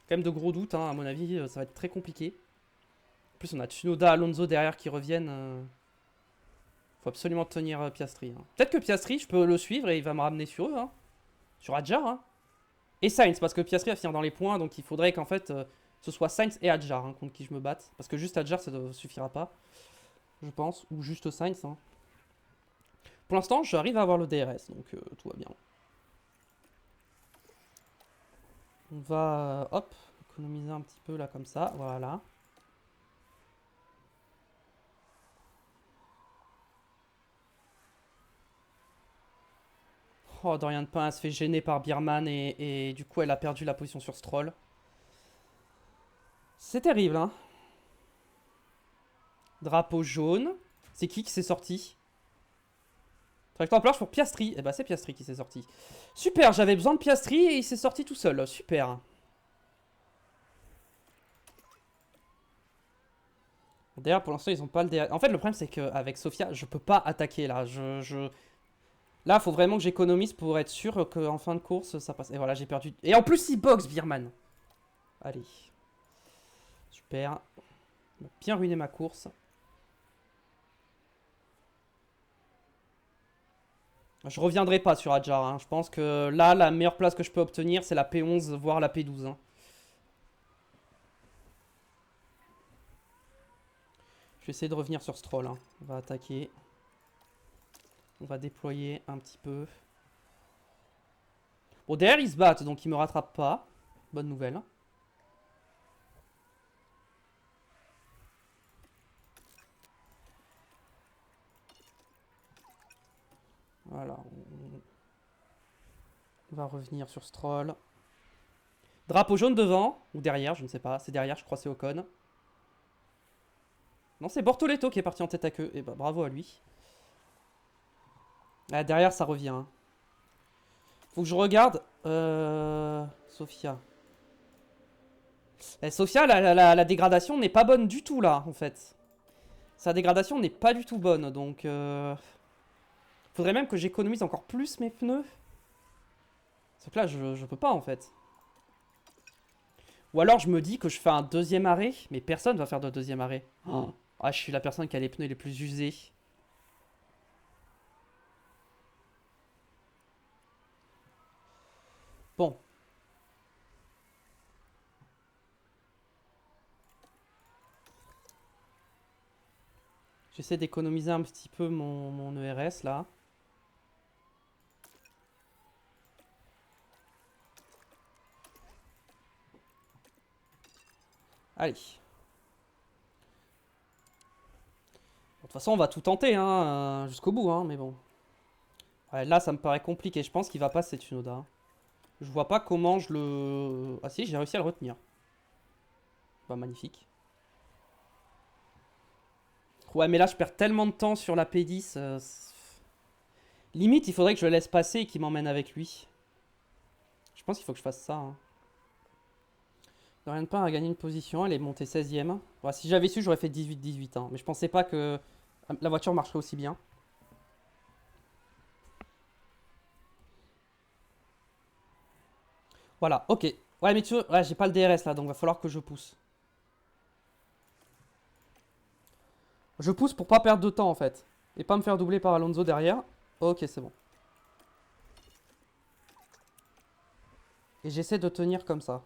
Quand même de gros doutes, hein, à mon avis, ça va être très compliqué. En plus, on a Tsunoda, Alonso derrière qui reviennent. Faut absolument tenir Piastri. Hein. Peut-être que Piastri, je peux le suivre et il va me ramener sur eux. Hein. Sur Adjar. Hein. Et Sainz, parce que Piastri va finir dans les points. Donc il faudrait qu'en fait, ce soit Sainz et Adjar hein, contre qui je me batte. Parce que juste Adjar, ça ne suffira pas. Je pense. Ou juste Sainz. Hein. Pour l'instant, j'arrive à avoir le DRS. Donc tout va bien. On va, hop, économiser un petit peu là comme ça. Voilà. Oh, Dorian Pain se fait gêner par Bierman et du coup elle a perdu la position sur Stroll. C'est terrible, hein. Drapeau jaune. C'est qui s'est sorti? Trajectoire plage pour Piastri. Eh ben c'est Piastri qui s'est sorti. Super, j'avais besoin de Piastri et il s'est sorti tout seul. Super. D'ailleurs, pour l'instant, ils ont pas le DRS. En fait, le problème, c'est qu'avec Sofia, je peux pas attaquer là. Là, il faut vraiment que j'économise pour être sûr qu'en fin de course, ça passe. Et voilà, j'ai perdu. Et en plus, il boxe, Bierman. Allez. Super. Il a bien ruiné ma course. Je reviendrai pas sur Adjar. Hein. Je pense que là, la meilleure place que je peux obtenir, c'est la P11, voire la P12. Hein. Je vais essayer de revenir sur Stroll. Hein. On va attaquer. On va déployer un petit peu. Bon, derrière, ils se battent, donc ils me rattrapent pas. Bonne nouvelle. Voilà. On va revenir sur Stroll. Drapeau jaune devant, ou derrière, je ne sais pas. C'est derrière, je crois c'est Ocon. Non, c'est Bortoletto qui est parti en tête à queue. Et bah bravo à lui. Ah, derrière, ça revient. Hein. Faut que je regarde. Sofia. Sofia, la dégradation n'est pas bonne du tout là, en fait. Sa dégradation n'est pas du tout bonne, donc... Faudrait même que j'économise encore plus mes pneus. Sauf que là, je peux pas, en fait. Ou alors, je me dis que je fais un deuxième arrêt, mais personne va faire de deuxième arrêt. Oh. Ah, je suis la personne qui a les pneus les plus usés. Bon. J'essaie d'économiser un petit peu mon ERS, là. Allez. De toute façon, on va tout tenter, hein, jusqu'au bout, hein, mais bon. Ouais, là, ça me paraît compliqué. Je pense qu'il va passer Tsunoda. Je vois pas comment je le... Ah si, j'ai réussi à le retenir. Bah, magnifique. Ouais, mais là, je perds tellement de temps sur la P10. Limite, il faudrait que je le laisse passer et qu'il m'emmène avec lui. Je pense qu'il faut que je fasse ça. Hein. Dorian Pain a gagné une position, elle est montée 16ème. Ouais, si j'avais su, j'aurais fait 18-18. Hein. Mais je pensais pas que la voiture marcherait aussi bien. Voilà, ok. Ouais, mais tu vois, ouais, j'ai pas le DRS là, donc va falloir que je pousse. Je pousse pour pas perdre de temps en fait. Et pas me faire doubler par Alonso derrière. Ok, c'est bon. Et j'essaie de tenir comme ça.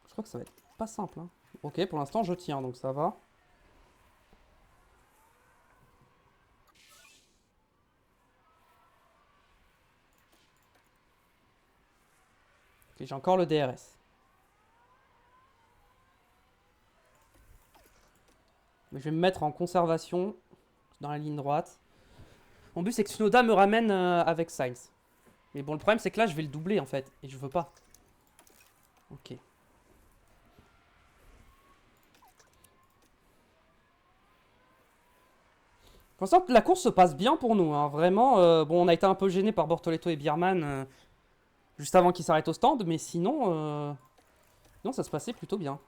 Je crois que ça va être pas simple. Hein. Ok, pour l'instant je tiens, donc ça va. Ok, j'ai encore le DRS. Mais je vais me mettre en conservation dans la ligne droite. Mon but c'est que Tsunoda me ramène avec Sainz. Mais bon, le problème c'est que là je vais le doubler en fait. Et je veux pas. Ok. Pour l'instant, la course se passe bien pour nous. Hein. Vraiment, bon, on a été un peu gêné par Bortoletto et Bierman juste avant qu'ils s'arrêtent au stand. Mais sinon, non, ça se passait plutôt bien.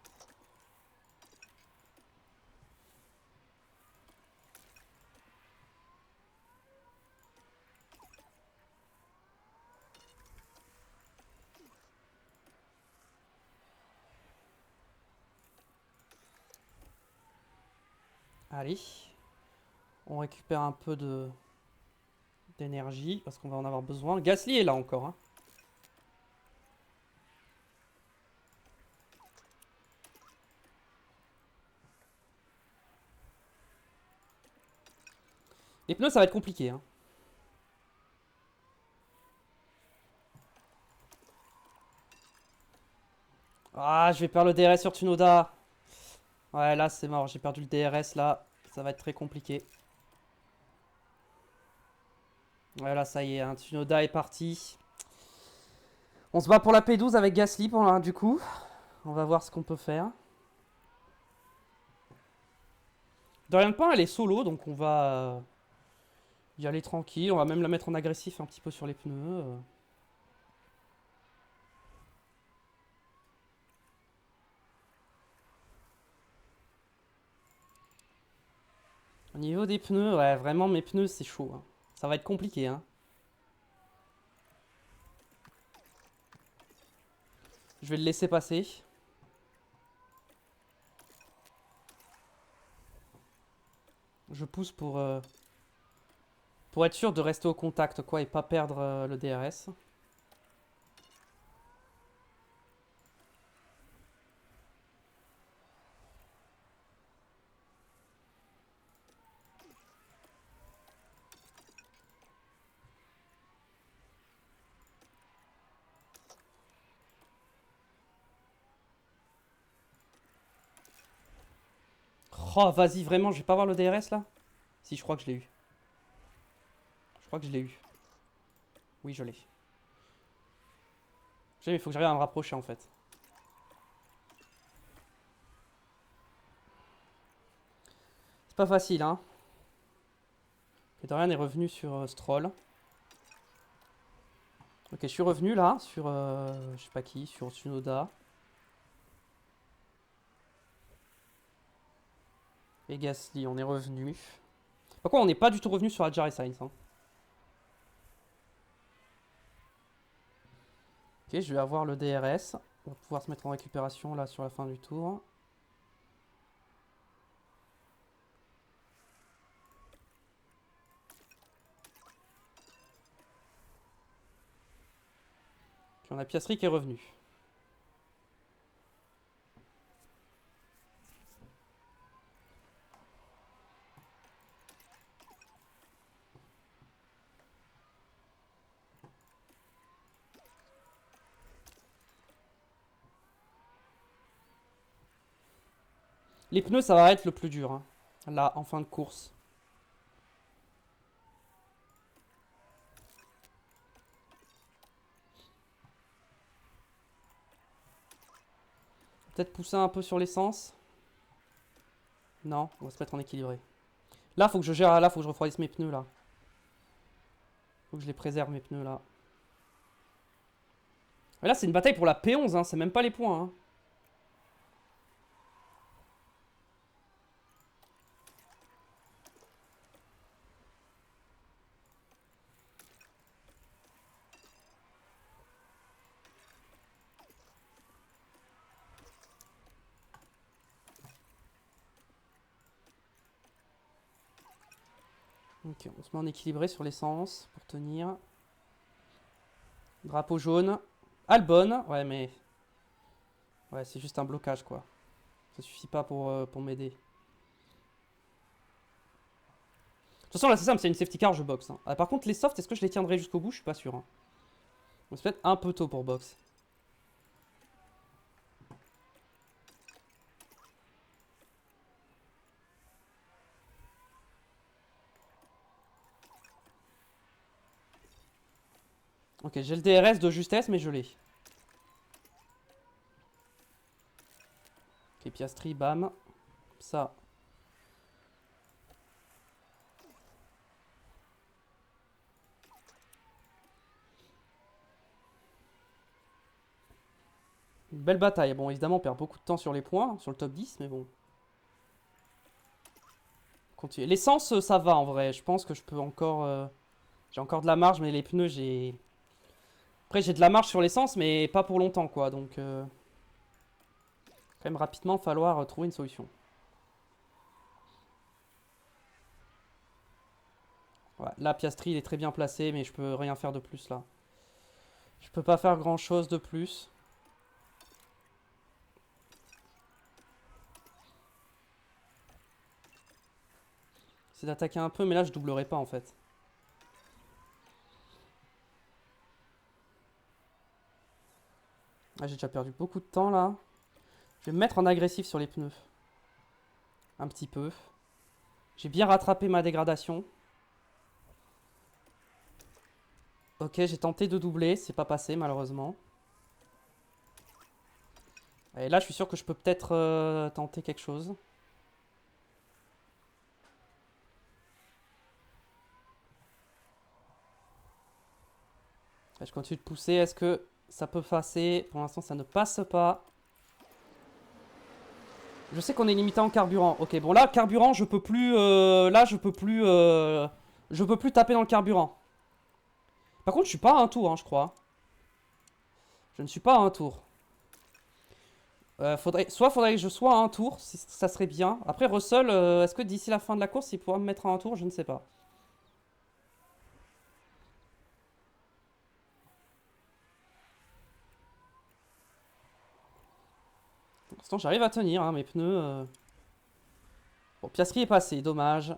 Allez. On récupère un peu d'énergie parce qu'on va en avoir besoin. Gasly est là encore. Hein. Les pneus, ça va être compliqué. Hein. Ah, je vais perdre le DRS sur Tsunoda. Ouais, là, c'est mort. J'ai perdu le DRS, là. Ça va être très compliqué. Ouais, là, ça y est. Hein. Tsunoda est parti. On se bat pour la P12 avec Gasly, pour du coup. On va voir ce qu'on peut faire. Dorian Pain, elle est solo, donc on va y aller tranquille. On va même la mettre en agressif un petit peu sur les pneus. Au niveau des pneus, ouais, vraiment, mes pneus, c'est chaud. Hein. Ça va être compliqué. Hein. Je vais le laisser passer. Je pousse pour être sûr de rester au contact, quoi, et pas perdre le DRS. Oh, vas-y, vraiment, je vais pas avoir le DRS là? Si, je crois que je l'ai eu. Je crois que je l'ai eu. Oui, je l'ai. Je sais, mais il faut que j'arrive à me rapprocher en fait. C'est pas facile, hein. Et Dorian est revenu sur Stroll. Ok, je suis revenu là sur je sais pas qui, sur Tsunoda. Et Gasly, on est revenu. Par contre, on n'est pas du tout revenu sur Adjar et Sainz. Hein. Ok, je vais avoir le DRS. On va pouvoir se mettre en récupération là sur la fin du tour. Puis on a Piastri qui est revenu. Les pneus, ça va être le plus dur. Hein. Là, en fin de course. Peut-être pousser un peu sur l'essence. Non, on va se mettre en équilibré. Là, faut que je gère. Là, faut que je refroidisse mes pneus là. Faut que je les préserve mes pneus là. Mais là, c'est une bataille pour la P11. Hein. C'est même pas les points. Hein. Ok, on se met en équilibré sur l'essence pour tenir. Drapeau jaune. Albon. Ouais, mais... Ouais, c'est juste un blocage, quoi. Ça suffit pas pour m'aider. De toute façon, là, c'est simple, c'est une safety car, je boxe. Hein. Ah, par contre, les softs, est-ce que je les tiendrai jusqu'au bout? Je suis pas sûr. Hein. On se fait un peu tôt pour boxe. Ok, j'ai le DRS de justesse, mais je l'ai. Ok, Piastri, bam. Ça. Une belle bataille. Bon, évidemment, on perd beaucoup de temps sur les points, sur le top 10, mais bon. Continue. L'essence, ça va en vrai. Je pense que je peux encore... J'ai encore de la marge, mais les pneus, j'ai... Après, j'ai de la marge sur l'essence, mais pas pour longtemps, quoi. Donc, quand même rapidement, falloir trouver une solution. Ouais, là, Piastri, il est très bien placé, mais je peux rien faire de plus, là. Je peux pas faire grand-chose de plus. C'est d'attaquer un peu, mais là, je doublerai pas, en fait. Ah, j'ai déjà perdu beaucoup de temps, là. Je vais me mettre en agressif sur les pneus. Un petit peu. J'ai bien rattrapé ma dégradation. Ok, j'ai tenté de doubler, c'est pas passé malheureusement. Et là, je suis sûr que je peux peut-être tenter quelque chose. Là, je continue de pousser. Est-ce que ça peut passer? Pour l'instant, ça ne passe pas. Je sais qu'on est limité en carburant. Ok, bon là, carburant, je peux plus... là, je peux plus... je peux plus taper dans le carburant. Par contre, je suis pas à un tour, hein, je crois. Je ne suis pas à un tour. Soit faudrait que je sois à un tour, ça serait bien. Après, Russell, est-ce que d'ici la fin de la course, il pourra me mettre à un tour? Je ne sais pas. Pour l'instant, j'arrive à tenir, hein, mes pneus. Bon, Piastri est passé, dommage.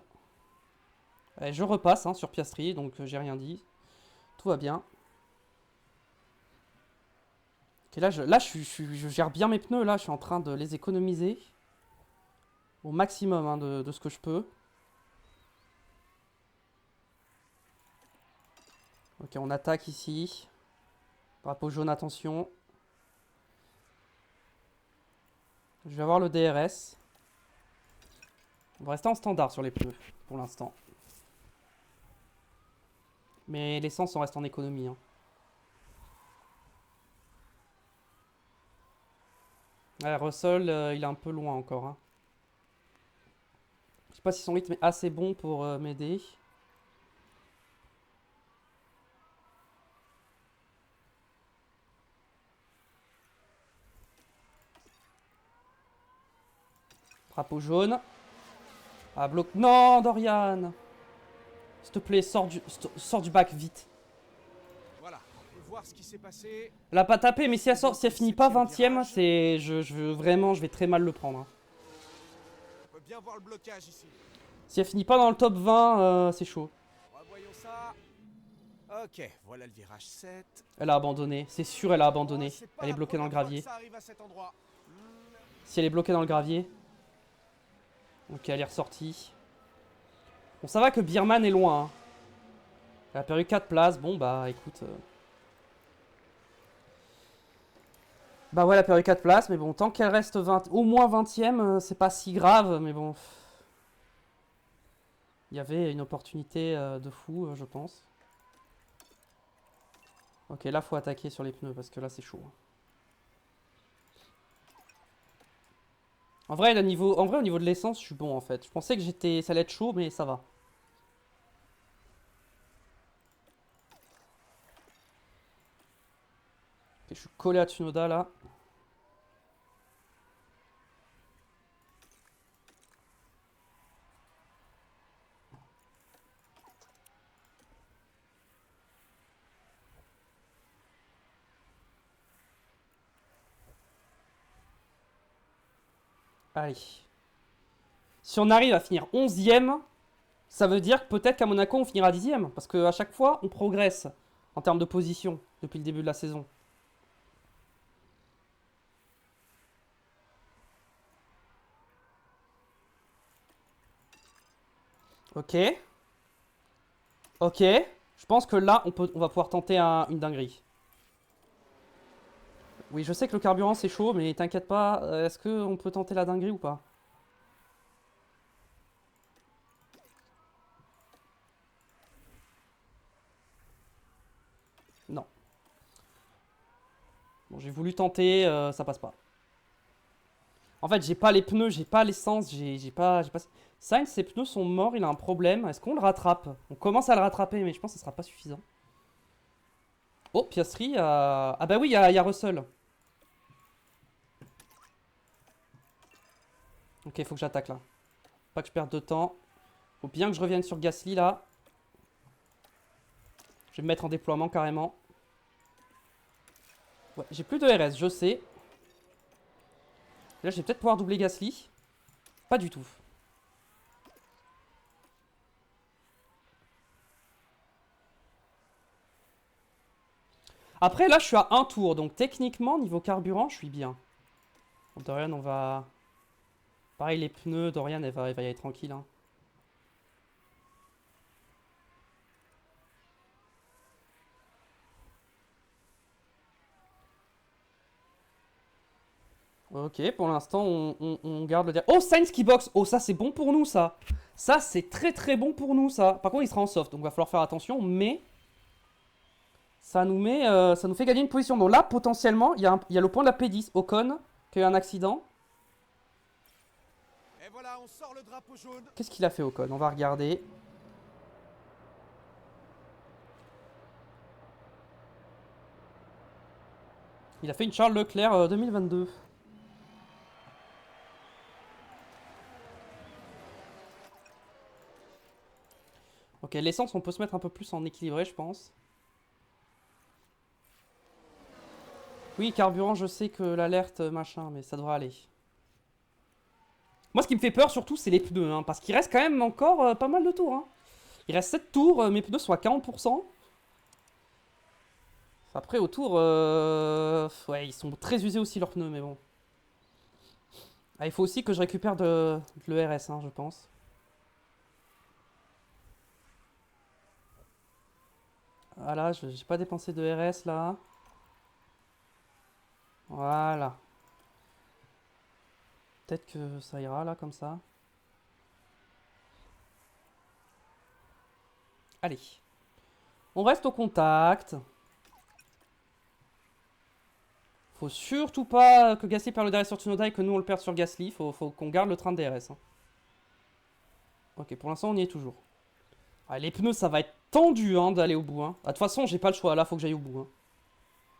Allez, je repasse hein, sur Piastri, donc j'ai rien dit. Tout va bien. Ok, là, je gère bien mes pneus, là, je suis en train de les économiser. au maximum hein, de ce que je peux. Ok, on attaque ici. Drapeau jaune, attention. Je vais avoir le DRS. On va rester en standard sur les pneus pour l'instant. Mais l'essence, on reste en économie. Hein. Ouais, Russell, il est un peu loin encore. Hein. Je sais pas si son rythme est assez bon pour m'aider. Drapeau jaune. Ah, bloc. Non, Dorian! S'il te plaît, sors du bac vite. Voilà, on peut voir ce qui s'est passé. Elle a pas tapé, mais si elle finit pas 20ème, c'est. Je vais très mal le prendre. Hein. On peut bien voir le blocage ici. Si elle finit pas dans le top 20, c'est chaud. Revoyons ça. Ok, voilà le virage 7. Elle a abandonné, c'est sûr, elle a abandonné. Oh, c'est pas Elle est la bloquée dans le première fois gravier. que ça arrive à cet endroit. Si elle est bloquée dans le gravier. Ok, elle est ressortie. Bon, ça va que Birman est loin. Hein. Elle a perdu 4 places. Bon, bah écoute. Bah ouais, elle a perdu 4 places. Mais bon, tant qu'elle reste au moins 20ème, c'est pas si grave. Mais bon. Il y avait une opportunité de fou, je pense. Ok, là, faut attaquer sur les pneus parce que là, c'est chaud. En vrai, au niveau de l'essence, je suis bon en fait. Je pensais que ça allait être chaud, mais ça va. Ok, je suis collé à Tsunoda là. Allez. Si on arrive à finir 11ème, ça veut dire que peut-être qu'à Monaco on finira 10ème. Parce qu'à chaque fois, on progresse en termes de position depuis le début de la saison. Ok. Ok. Je pense que là, on va pouvoir tenter une dinguerie. Oui, je sais que le carburant c'est chaud, mais t'inquiète pas, est-ce qu'on peut tenter la dinguerie ou pas? Non. Bon, j'ai voulu tenter, ça passe pas. En fait, j'ai pas les pneus, j'ai pas l'essence, j'ai pas... Sainz, ses pneus sont morts, il a un problème. Est-ce qu'on le rattrape? On commence à le rattraper, mais je pense que ce sera pas suffisant. Oh, Piastri, ah bah oui, il y a Russell. Ok, faut que j'attaque là. Pas que je perde de temps. Faut bien que je revienne sur Gasly là. Je vais me mettre en déploiement carrément. Ouais, j'ai plus de RS, je sais. Là, je vais peut-être pouvoir doubler Gasly. Pas du tout. Après, là, je suis à un tour. Donc, techniquement, niveau carburant, je suis bien. Bon, Dorian, on va... Pareil, les pneus, Dorian, elle va y aller tranquille. Hein. Ok, pour l'instant, on garde le... Oh, Sainz qui boxe. Oh, ça, c'est bon pour nous, ça. Ça, c'est très, très bon pour nous, ça. Par contre, il sera en soft, donc il va falloir faire attention. Mais ça nous fait gagner une position. Donc là, potentiellement, il y a le point de la P10. Ocon, qui a eu un accident. Et voilà, on sort le drapeau jaune. Qu'est-ce qu'il a fait, Ocon? On va regarder. Il a fait une Charles Leclerc 2022. Ok, l'essence, on peut se mettre un peu plus en équilibré, je pense. Oui, carburant, je sais que l'alerte, machin, mais ça devrait aller. Moi, ce qui me fait peur, surtout, c'est les pneus, hein, parce qu'il reste quand même encore pas mal de tours. Hein. Il reste 7 tours, mes pneus sont à 40%. Après, au tour, ouais, ils sont très usés aussi, leurs pneus, mais bon. Ah, il faut aussi que je récupère de l'ERS, hein, je pense. Voilà, j'ai pas dépensé de RS là. Voilà. Peut-être que ça ira là, comme ça. Allez. On reste au contact. Faut surtout pas que Gasly perde le DRS sur Tsunoda et que nous on le perde sur Gasly. Faut qu'on garde le train de DRS. Hein. Ok, pour l'instant on y est toujours. Ah, les pneus, ça va être tendu hein, d'aller au bout. Hein. Ah, de toute façon, j'ai pas le choix. Là, faut que j'aille au bout. Hein.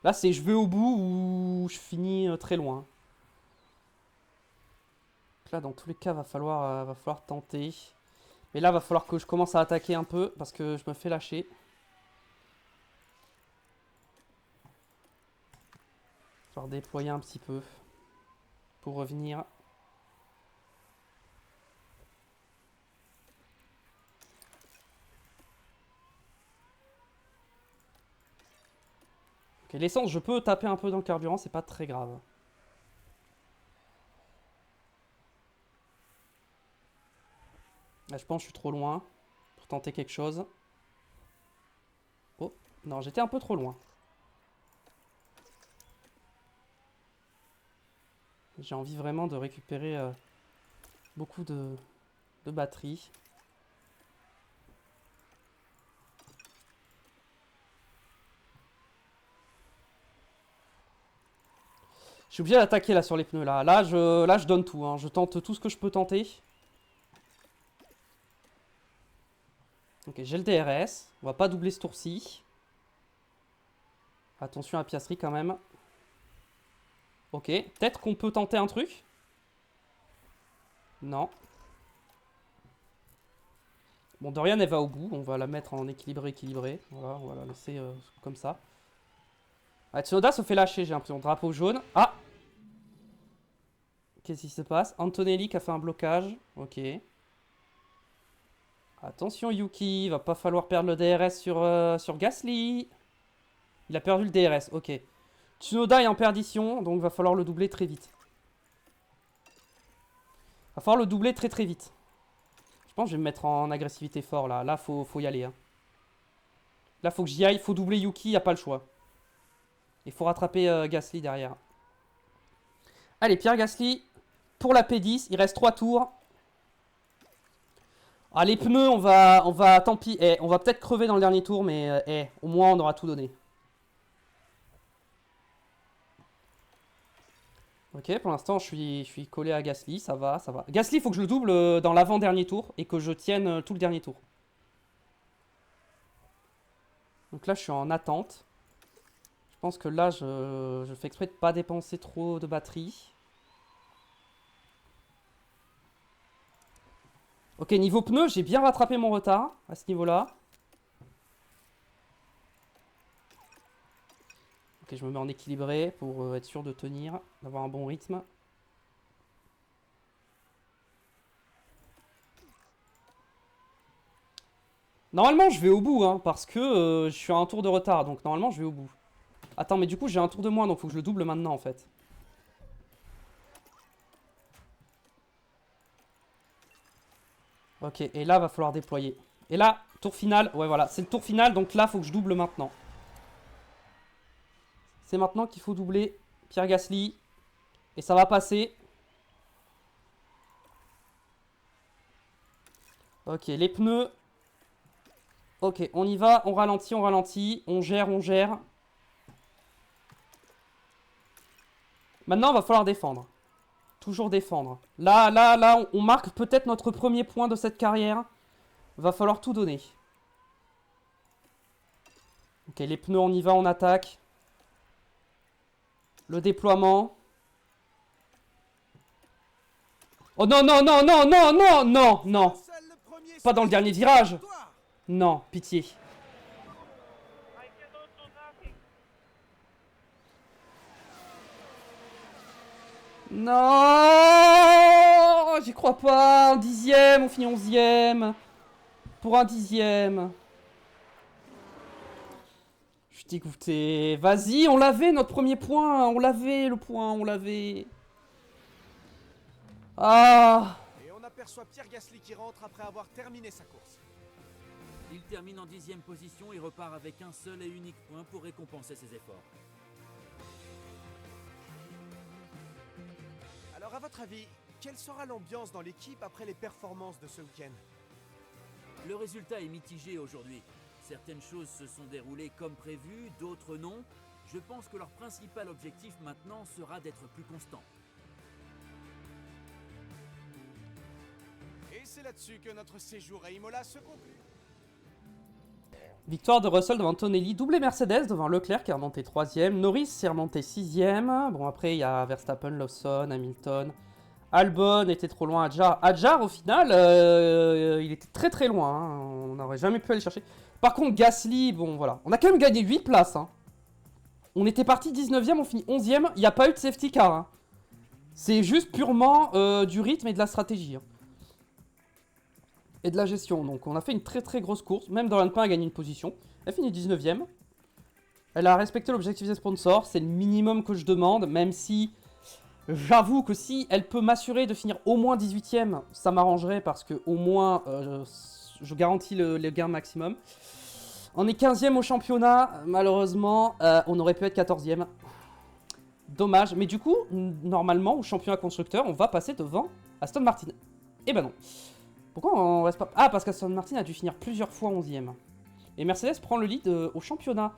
Là, c'est je vais au bout ou je finis très loin. Là, dans tous les cas, va falloir tenter. Mais là, va falloir que je commence à attaquer un peu parce que je me fais lâcher. Je vais redéployer un petit peu pour revenir. Ok, l'essence, je peux taper un peu dans le carburant, c'est pas très grave. Là, je pense que je suis trop loin pour tenter quelque chose. Oh, non, j'étais un peu trop loin. J'ai envie vraiment de récupérer beaucoup de batterie. Je suis obligé d'attaquer là sur les pneus là. Là, je donne tout. Hein. Je tente tout ce que je peux tenter. Ok, j'ai le DRS. On va pas doubler ce tour-ci. Attention à la piasserie quand même. Ok, peut-être qu'on peut tenter un truc. Non. Bon, Dorian, elle va au bout. On va la mettre en équilibré. Voilà, on va la laisser comme ça. Ah, Tsunoda se fait lâcher, j'ai l'impression. Drapeau jaune. Ah! Qu'est-ce qui se passe? Antonelli qui a fait un blocage. Ok. Attention, Yuki. Il va pas falloir perdre le DRS sur Gasly. Il a perdu le DRS. Ok. Tsunoda est en perdition, donc va falloir le doubler très vite. Va falloir le doubler très très vite. Je pense que je vais me mettre en agressivité fort là. Là, faut y aller. Hein. Là, faut que j'y aille. Faut doubler Yuki, y a pas le choix. Il faut rattraper Gasly derrière. Allez, Pierre Gasly. Pour la P10, il reste 3 tours. Ah, les pneus, on va tant pis. On va peut-être crever dans le dernier tour, mais au moins on aura tout donné. Ok, pour l'instant, je suis collé à Gasly, ça va. Gasly, il faut que je le double dans l'avant-dernier tour et que je tienne tout le dernier tour. Donc là, je suis en attente. Je pense que là, je fais exprès de ne pas dépenser trop de batterie. Ok, niveau pneus, j'ai bien rattrapé mon retard à ce niveau-là. Ok, je me mets en équilibré pour être sûr de tenir, d'avoir un bon rythme. Normalement, je vais au bout, hein, parce que je suis à un tour de retard, donc normalement, je vais au bout. Attends, mais du coup, j'ai un tour de moins, donc faut que je le double maintenant, en fait. Ok, et là, va falloir déployer. Et là, tour final, ouais, voilà, c'est le tour final, donc là, faut que je double maintenant. C'est maintenant qu'il faut doubler Pierre Gasly. Et ça va passer. Ok, les pneus. Ok, on y va, on ralentit, on gère. Maintenant, il va falloir défendre. Toujours défendre. Là, on marque peut-être notre premier point de cette carrière. Va falloir tout donner. Ok, les pneus, on y va, on attaque. Le déploiement. Oh non, non. Pas dans le dernier virage. Non, pitié. Non, j'y crois pas. Un dixième, on finit 11e. Pour un dixième. Je suis dégoûté. Vas-y, on l'avait notre premier point. On l'avait le point, on l'avait. Ah. Et on aperçoit Pierre Gasly qui rentre après avoir terminé sa course. Il termine en 10e position et repart avec un seul et unique point pour récompenser ses efforts. Alors à votre avis, quelle sera l'ambiance dans l'équipe après les performances de ce week-end? Le résultat est mitigé aujourd'hui. Certaines choses se sont déroulées comme prévu, d'autres non. Je pense que leur principal objectif maintenant sera d'être plus constant. Et c'est là-dessus que notre séjour à Imola se conclut. Victoire de Russell devant Antonelli, doublé Mercedes devant Leclerc qui est remonté 3ème, Norris s'est remonté 6ème. Bon, après il y a Verstappen, Lawson, Hamilton, Albon était trop loin, Hadjar au final, il était très très loin, hein. On n'aurait jamais pu aller chercher. Par contre, Gasly, bon voilà, on a quand même gagné 8 places. Hein. On était parti 19ème, on finit 11ème, il n'y a pas eu de safety car. Hein. C'est juste purement du rythme et de la stratégie. Hein. Et de la gestion. Donc on a fait une très très grosse course. Même dans l'Alpin a gagné une position. Elle finit 19ème. Elle a respecté l'objectif des sponsors. C'est le minimum que je demande. Même si j'avoue que si elle peut m'assurer de finir au moins 18ème, ça m'arrangerait parce que au moins je garantis le gain maximum. On est 15ème au championnat. Malheureusement, on aurait pu être 14ème. Dommage. Mais du coup, normalement, au championnat constructeur, on va passer devant Aston Martin. Eh ben non. Pourquoi on reste pas... Ah, parce qu'Aston Martin a dû finir plusieurs fois 11ème. Et Mercedes prend le lead au championnat.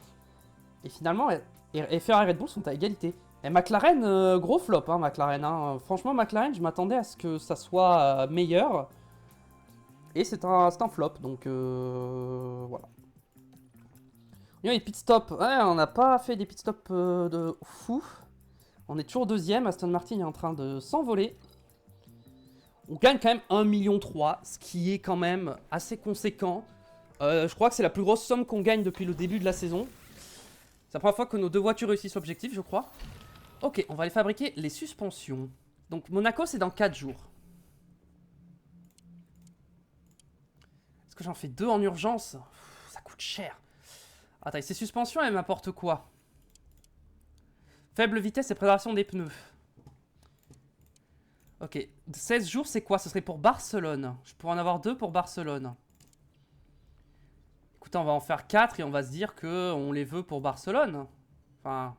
Et finalement, Ferrari et Red Bull sont à égalité. Et McLaren, gros flop, hein, McLaren. Hein. Franchement, McLaren, je m'attendais à ce que ça soit meilleur. Et c'est un flop, donc voilà. Il y a les pit stops. Ouais, on n'a pas fait des pit stops de fou. On est toujours 2ème. Aston Martin est en train de s'envoler. On gagne quand même 1,3 million, ce qui est quand même assez conséquent. Je crois que c'est la plus grosse somme qu'on gagne depuis le début de la saison. C'est la première fois que nos deux voitures réussissent l'objectif, je crois. Ok, on va aller fabriquer les suspensions. Donc Monaco, c'est dans 4 jours. Est-ce que j'en fais 2 en urgence? Ça coûte cher. Attends, ces suspensions, elles m'apportent quoi? Faible vitesse et préparation des pneus. Ok, 16 jours, c'est quoi? Ce serait pour Barcelone. Je pourrais en avoir 2 pour Barcelone. Écoutez, on va en faire 4 et on va se dire qu'on les veut pour Barcelone. Enfin,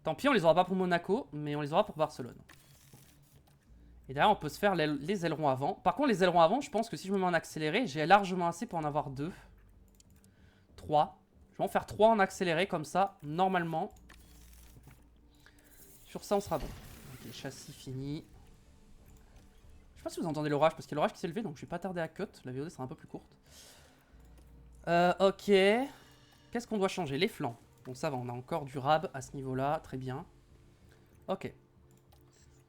tant pis, on les aura pas pour Monaco, mais on les aura pour Barcelone. Et derrière, on peut se faire les ailerons avant. Par contre, les ailerons avant, je pense que si je me mets en accéléré, j'ai largement assez pour en avoir 2. 3. Je vais en faire 3 en accéléré, comme ça, normalement. Sur ça, on sera bon. Ok, châssis fini. Je sais pas si vous entendez l'orage, parce qu'il y a l'orage qui s'est levé, donc je vais pas tarder à cut. La VOD sera un peu plus courte. Ok. Qu'est-ce qu'on doit changer? Les flancs. Bon, ça va, on a encore du rab à ce niveau-là. Très bien. Ok.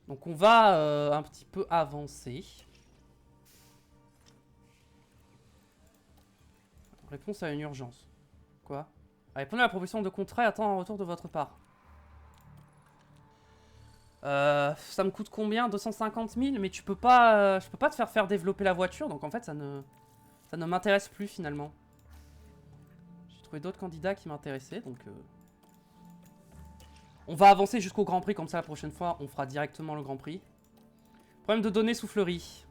Donc, on va un petit peu avancer. Réponse à une urgence. Quoi? Répondez à la proposition de contrat et attends un retour de votre part. Ça me coûte combien? 250 000? Mais tu peux pas, je peux pas te faire développer la voiture, donc en fait ça ne m'intéresse plus finalement. J'ai trouvé d'autres candidats qui m'intéressaient, donc on va avancer jusqu'au Grand Prix, comme ça la prochaine fois on fera directement le Grand Prix. Problème de données soufflerie.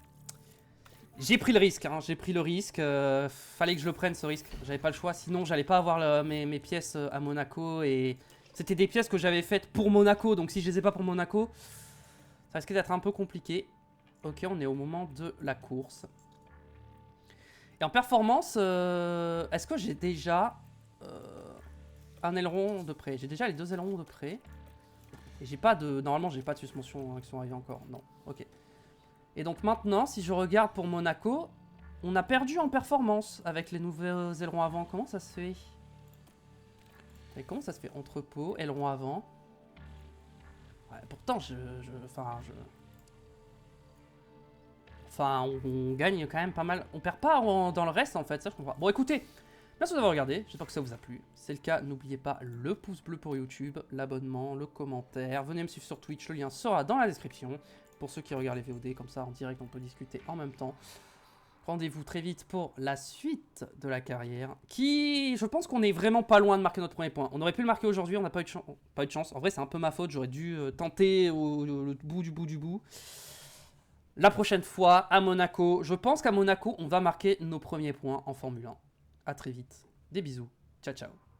J'ai pris le risque, hein, j'ai pris le risque, fallait que je le prenne ce risque, j'avais pas le choix, sinon j'allais pas avoir mes pièces à Monaco et... C'était des pièces que j'avais faites pour Monaco, donc si je les ai pas pour Monaco, ça risquait d'être un peu compliqué. Ok, on est au moment de la course. Et en performance, est-ce que j'ai déjà un aileron de près? J'ai déjà les 2 ailerons de près. Et j'ai pas de... Normalement, j'ai pas de suspension qui sont arrivées encore. Non, ok. Et donc maintenant, si je regarde pour Monaco, on a perdu en performance avec les nouveaux ailerons avant. Comment ça se fait? Et comment ça se fait? Entrepôt, aileron avant. Ouais, pourtant, Enfin, on gagne quand même pas mal. On perd pas dans le reste, en fait, ça je comprends. Bon, écoutez, merci d'avoir regardé. J'espère que ça vous a plu. Si c'est le cas, n'oubliez pas le pouce bleu pour YouTube, l'abonnement, le commentaire. Venez me suivre sur Twitch, le lien sera dans la description. Pour ceux qui regardent les VOD, comme ça, en direct, on peut discuter en même temps. Rendez-vous très vite pour la suite de la carrière, qui, je pense qu'on est vraiment pas loin de marquer notre premier point. On aurait pu le marquer aujourd'hui, on n'a pas eu de chance. En vrai, c'est un peu ma faute, j'aurais dû tenter au bout du bout. la prochaine fois à Monaco. Je pense qu'à Monaco, on va marquer nos premiers points en Formule 1. À très vite. Des bisous. Ciao, ciao.